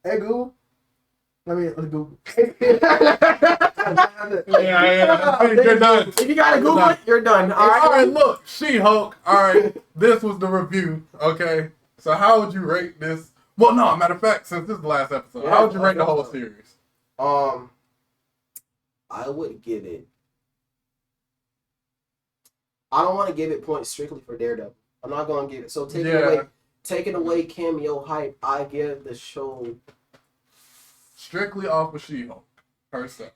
Hey Google. Let me Google. Yeah. You're done. If you gotta Google it, you're done. All right, look, She-Hulk. All right, this was the review. Okay, so how would you rate this? Well, no, matter of fact, since this is the last episode, Yeah, how would you rate the last whole episode. series? I would give it. I don't want to give it points strictly for Daredevil. I'm not gonna give it. So taking away cameo hype, I give the show Strictly off of She-Hulk herself.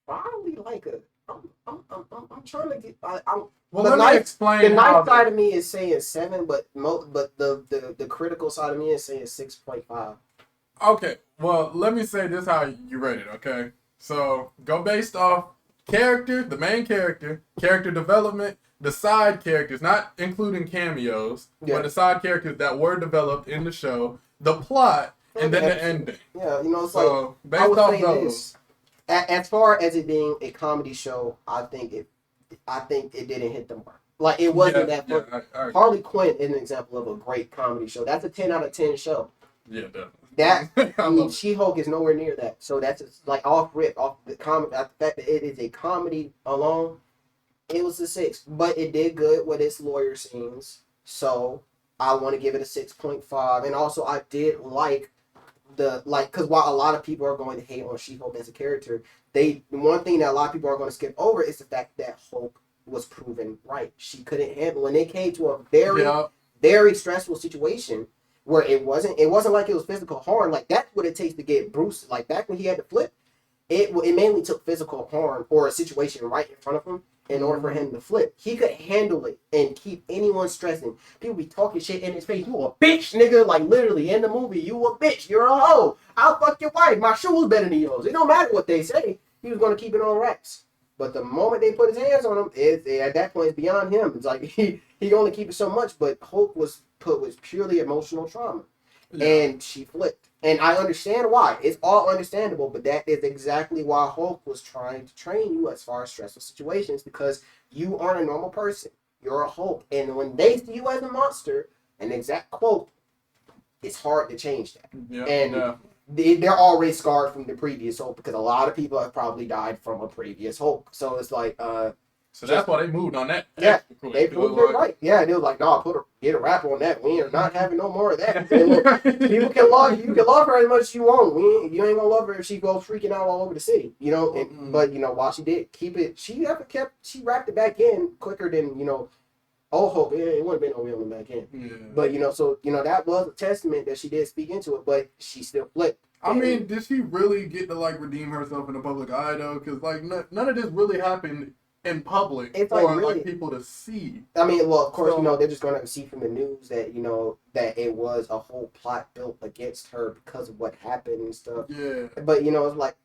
probably like a. I'm trying to get. Well, The let me nice- explain. The how nice side of me is saying 7, but the critical side of me is saying 6.5. Okay, well, let me say this how you rate it, okay? So, go based off character, the main character development, the side characters, not including cameos, Yeah. but the side characters that were developed in the show, the plot, and then the ending. Yeah, it's like So, I based would off say those, this. As far as it being a comedy show, I think it didn't hit the mark. Like it wasn't that. Yeah, I agree. Harley Quinn is an example of a great comedy show. That's a 10 out of 10 show. Yeah, definitely. That I love it. She-Hulk is nowhere near that. So that's just like off the comment. The fact that it is a comedy alone, it was a 6. But it did good with its lawyer scenes. So I want to give it a 6.5. And also I did like because while a lot of people are going to hate on She-Hulk as a character, the one thing that a lot of people are going to skip over is the fact that Hulk was proven right. She couldn't handle when it came to a very Yeah, very stressful situation where it wasn't like it was physical harm. Like that's what it takes to get Bruce. Like back when he had to flip, it mainly took physical harm or a situation right in front of him in order for him to flip. He could handle it and keep anyone stressing. People be talking shit in his face. You a bitch, nigga. Like literally in the movie, you a bitch. You're a hoe. I'll fuck your wife. My shoes better than yours. It don't matter what they say. He was gonna keep it on wraps. But the moment they put his hands on him, at that point it's beyond him. It's like he can only keep it so much. But Hulk was purely emotional trauma, yeah. and she flipped. And I understand why. It's all understandable. But that is exactly why Hulk was trying to train you as far as stressful situations, because you aren't a normal person. You're a Hulk, and when they see you as a monster, an exact quote, it's hard to change that. Yeah, And yeah. they're already scarred from the previous Hulk because a lot of people have probably died from a previous Hulk. So it's like, So that's why they moved on that. Yeah, extra quick. they It was proved it like- right. Yeah, they was like, "No, get a rap on that. We are not having no more of that." And look, people can love you can love her as much as you want. You ain't gonna love her if she goes freaking out all over the city. Mm-hmm. But while she did keep it, she wrapped it back in quicker than old Hulk. It wouldn't have been no real back in. Yeah. But so that was a testament that she did speak into it, but she still flipped. I mean, did she really get to like redeem herself in the public eye though? Because like none of this really happened in public It's for like, really- like people to see. I mean, well, of course, So- they're just going to see from the news that, that it was a whole plot built against her because of what happened and stuff. Yeah. But, it's like,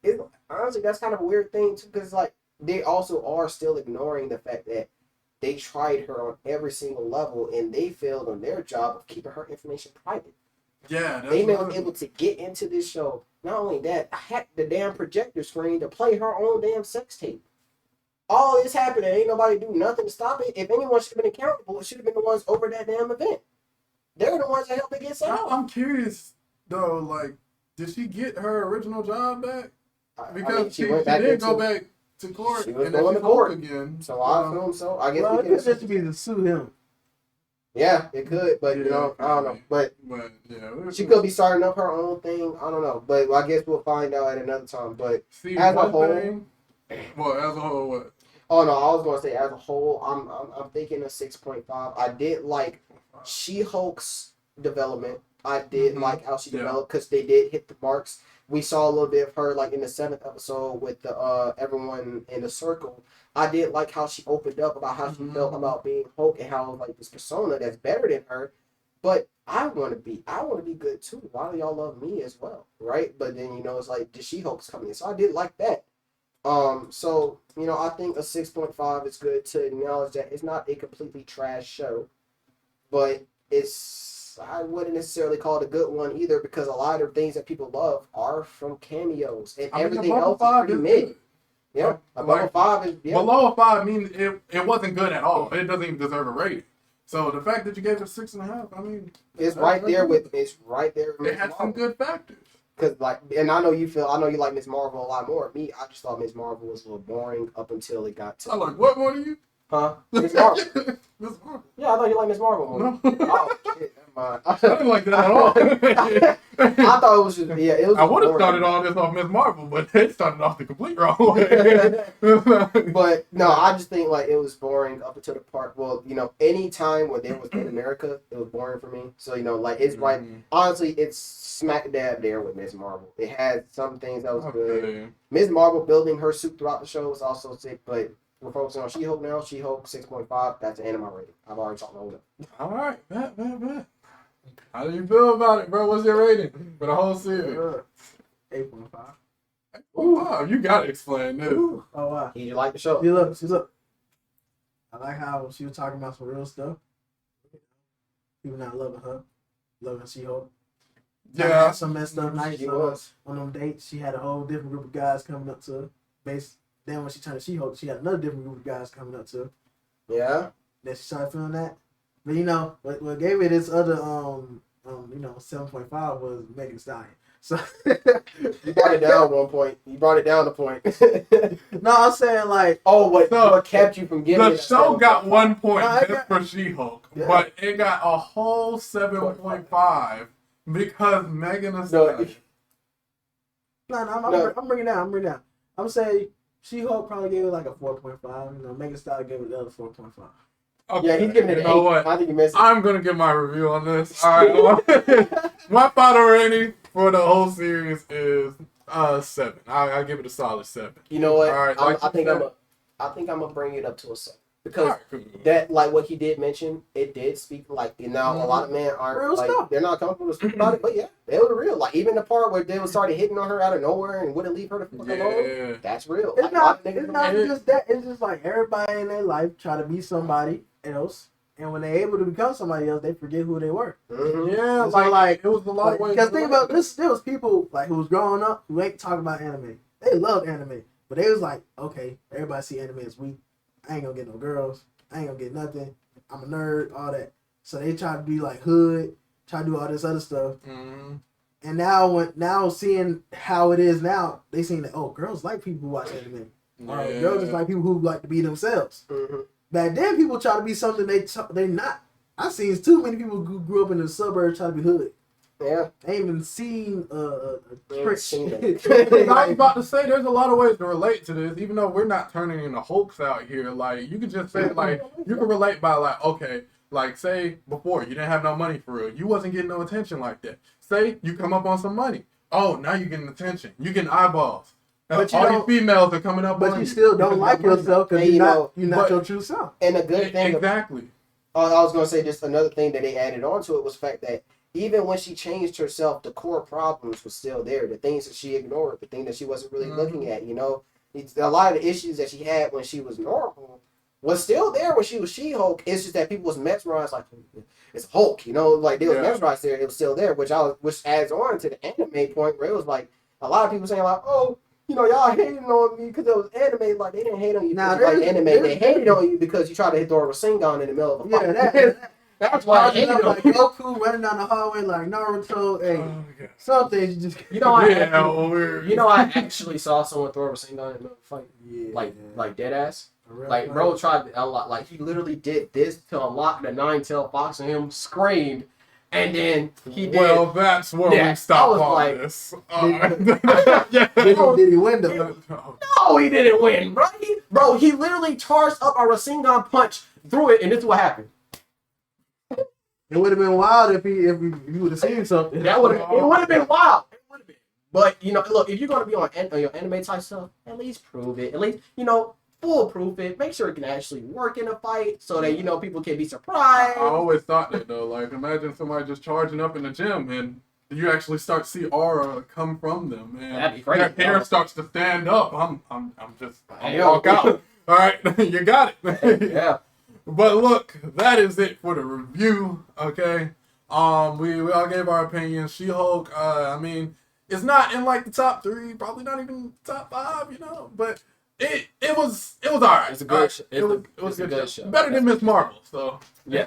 honestly, that's kind of a weird thing, too, because, like, they also are still ignoring the fact that they tried her on every single level and they failed on their job of keeping her information private. Yeah. That's They what were able to get into this show. Not only that, hacked the damn projector screen to play her own damn sex tape. All this happening, ain't nobody do nothing to stop it. If anyone should have been accountable, it should have been the ones over that damn event. They were the ones that helped it get set up. I'm curious though. Like, did she get her original job back? Because she went back did go into- back to court She was and then going she's to court. Hulk again. So I assume so. I guess Well, I we think can. that should be to sue him. Yeah, it could, but Yeah, I don't know. But But yeah, she could be starting up her own thing. I don't know. But I guess we'll find out at another time. But see as a one whole- thing. Well, as a whole, what? oh no, I was gonna say as a whole, I'm thinking a 6.5. I did like She-Hulk's development. I did Mhm. like how she Yeah. developed because they did hit the marks. We saw a little bit of her like in the 7th episode with the everyone in the circle. I did like how she opened up about how she Mhm. felt about being Hulk and how like this persona that's better than her. But I want to be good too. Why do y'all love me as well, right? But then it's like the She-Hulk's coming in, so I did like that. So I think a 6.5 is good to acknowledge that it's not a completely trash show, but I wouldn't necessarily call it a good one either because a lot of things that people love are from cameos and I mean, everything above else is 5 pretty is mid. good. Yeah, above Like, a 5 is Below a 5 means it wasn't good at all. It doesn't even deserve a rating. So the fact that you gave it a 6.5, I mean, It's right there with it's right there. it had some good factors. Cause like, and I know you like Miss Marvel a lot more. Me, I just thought Miss Marvel was a little boring up until it got to. I like what more do you? Huh? Miss Marvel. Miss Marvel. Yeah, I thought you like Miss Marvel more. No. Oh shit, never mind. I didn't like that at all. I thought it was just it was. I would have boring. started all this off Miss Marvel, but they started off the complete wrong way. But no, I just think like it was boring up until the part. Well, any time where there was in America, it was boring for me. So like it's right. Honestly, it's smack dab there with Miss Marvel. It had some things that was good. Okay. Miss Marvel building her suit throughout the show was also sick, but we're focusing on She-Hulk now. She-Hulk 6.5. That's an anime rating. I've already talked about it. All right, bet. How do you feel about it, bro? What's your rating for the whole series? 8.5. Oh, wow, you gotta explain this. Oh wow. Did you like the show? See, look. I like how she was talking about some real stuff. People not loving her, loving She-Hulk. Yeah, Some messed up nights She was. on them dates. She had a whole different group of guys coming up to her. Then when she turned to She-Hulk, she had another different group of guys coming up to her. Yeah. Then she started feeling that. But what gave it its other 7.5 was Megan Thee Stallion. So You brought it down 1 point. You brought it down a point. no, I'm saying like what kept you from getting the it? show got 1 point No, I just for She-Hulk, Yeah. but it got a whole 7.5 because Megan Thee Stallion. I'm bringing it down. I'm saying She-Hulk probably gave it like a 4.5. Megan Thee Stallion gave it the other 4.5. Okay, Yeah, he's giving it you an know 8. what? I think you missed it. I'm gonna give my review on this. All right, my final rating for the whole series is 7. I give it a solid 7. You know what? All right, I like you think said. I'm gonna bring it up to a 7 because All right, cool. that like what he did mention, it did speak like now a lot of men aren't Real like stuff. they're not comfortable to speak about it, but yeah, they were real. Like even the part where they was started hitting on her out of nowhere and wouldn't leave her the fuck alone. Yeah. That's real. It's Like, a lot not. of niggas It's not it- just that. It's just like everybody in their life try to be somebody else, and when they're able to become somebody else, they forget who they were. Mhm. Yeah, And so, like, it was a lot of ways. Because to think look about this. There was people like who was growing up who ain't talking about anime. They love anime, but they was like, okay, everybody see anime as weak. I ain't gonna get no girls. I ain't gonna get nothing. I'm a nerd. All that. So they try to be like hood. Try to do all this other stuff. Mhm. And now seeing how it is now, they seeing that girls like people who watch anime. Yeah. Girls just like people who like to be themselves. Mhm. Back then, people try to be something they not. I've seen too many people who grew up in the suburbs try to be hood. Yeah. They ain't even seen a Ain't trick. seen that. I was about to say, there's a lot of ways to relate to this, even though we're not turning into Hulks out here. Like, you could just say, like, you can relate by, like, okay, like, say, before, you didn't have no money for real. You wasn't getting no attention like that. Say, you come up on some money. Oh, now you're getting attention. You're getting eyeballs. But you all don't- these females are coming up But on you still don't like yourself because Hey, you're you not but- your true self. And a good thing. Exactly. I was gonna say just another thing that they added on to it was the fact that even when she changed herself, the core problems were still there. The things that she ignored, the thing that she wasn't really looking at. It's a lot of the issues that she had when she was normal was still there when she was She-Hulk. It's just that people was mesmerized like it's Hulk, like they was Yeah. mesmerized there. It was still there, which adds on to the anime point where it was like a lot of people saying like, oh, y'all hating on me because it was anime. Like they didn't hate on you Nah, because you like there's- anime. They hated on you because you tried to throw a Rasengan in the middle of a fight. Yeah, That's why they Running hated up on like you. Goku running down the hallway like Naruto. Hey, Oh, yeah. some things you just I actually saw someone throw a Rasengan in the middle of a fight. yeah, Like dead ass. A real Like fight. bro tried a lot. Like he literally did this to unlock the 9-tailed fox, and him screamed, and then he did. Well, that's where Yeah, we stop I was on like- this. Did he win though? No, he didn't win, bro. He literally charged up a Rasengan punch, threw it, and this is what happened. It would have been wild if he would have seen something. It would have been wild. It would have been. But look, if you're gonna be on your anime type stuff, at least prove it. At least foolproof it. Make sure it can actually work in a fight, so that people can be surprised. I always thought that though. Like, imagine somebody just charging up in the gym and you actually start to see aura come from them, and That'd be great. their hair starts to stand up. I'm Hell. walk out. All right, you got it. Yeah. But look, that is it for the review. Okay, we all gave our opinions. She-Hulk. I mean, it's not in like the top 3, probably not even top 5. But it was alright. It's a good show. It was It's a a good good show. show. Better than Miss Marvel. So Yeah.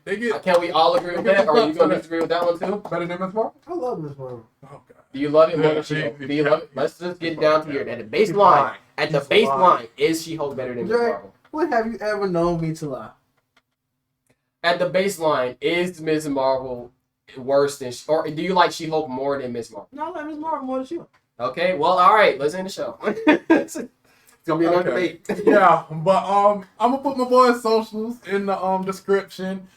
They get Can we all agree with that, or are you gonna disagree with that one too? better than Miss Marvel. I love Miss Marvel. Oh god. Do you love it more Yeah, than She-Hulk? she- Do you love it? Let's just get down to here. At the baseline, is She-Hulk better than Miss Dre. Marvel? When have you ever known me to lie? At the baseline, is Ms. Marvel worse than, or do you like She-Hulk more than Miss Marvel? No, I like Miss Marvel more than you. Okay, well, all right, let's end the show. It's gonna be another Okay. debate. Yeah, but I'm gonna put my boys' socials in the description.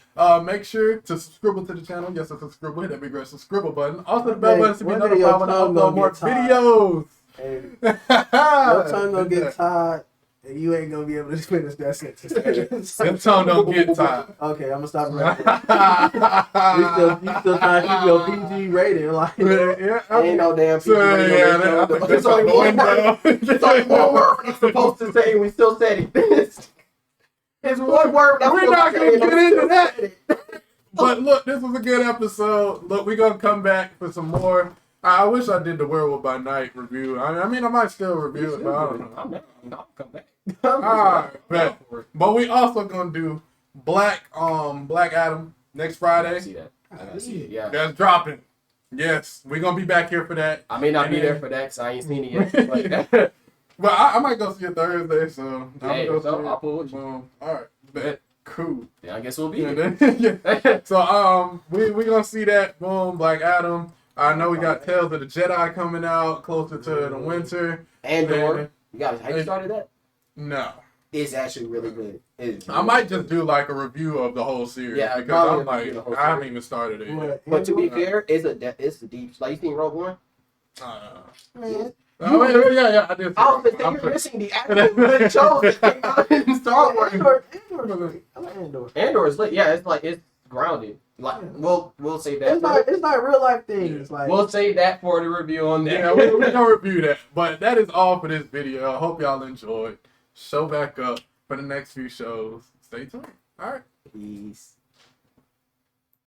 Make sure to subscribe to the channel. Yes, it's subscribe. Hit that big red subscribe button. Also, the bell button to be One day your notified when I tongue upload gonna more get tired. videos. And your tongue gonna get tired, and you ain't gonna be able to finish that sentence. Your tongue don't get tired. Okay, I'm gonna stop right there. You still trying to keep your PG rating, like. Yeah, Ain't no damn So, PG rating yeah, on this I show. think There's that's only out the one word. window. There's only one word we're supposed to say, and we still said it. It's one word. That's We're what not I'm gonna saying, get and we into still that. said it. But look, this was a good episode. Look, we're gonna come back for some more. I wish I did the Werewolf by Night review. I mean, I might still review it, but I don't know. I'm down. I'll come back. Alright, bet. But we also gonna do Black Adam next I Friday. see that. I see it. Yeah. That's dropping. Yes, we're gonna be back here for that. I may not be there for that because I ain't seen it yet. But But I might go see it Thursday, so I'm Hey, gonna go so see it. I'll pull with you. Alright, bet. Cool. yeah, I guess we'll be Yeah, here. then- yeah. So we gonna see that. Boom, Black Adam. I know we got Tales of the Jedi coming out closer to the winter. Andor. You guys, have you started that? No, It's actually really good. It's I might just do like a review of the whole series Yeah, because probably I'm a like review of the whole I haven't series. even started it yet. But to be fair, it's a deep. Like you seen Rogue One? Man, Yeah, I did. I was I'm you're sure. missing the actual good shows that came out in Star Wars. Andor. I like Andor. Andor is lit. Yeah, it's like it's grounded. Like we'll save that. It's like real life things. Like We'll save that for the review on that. Yeah, we're gonna review that. But that is all for this video. I hope y'all enjoyed. Show back up for the next few shows. Stay tuned. All right. Peace.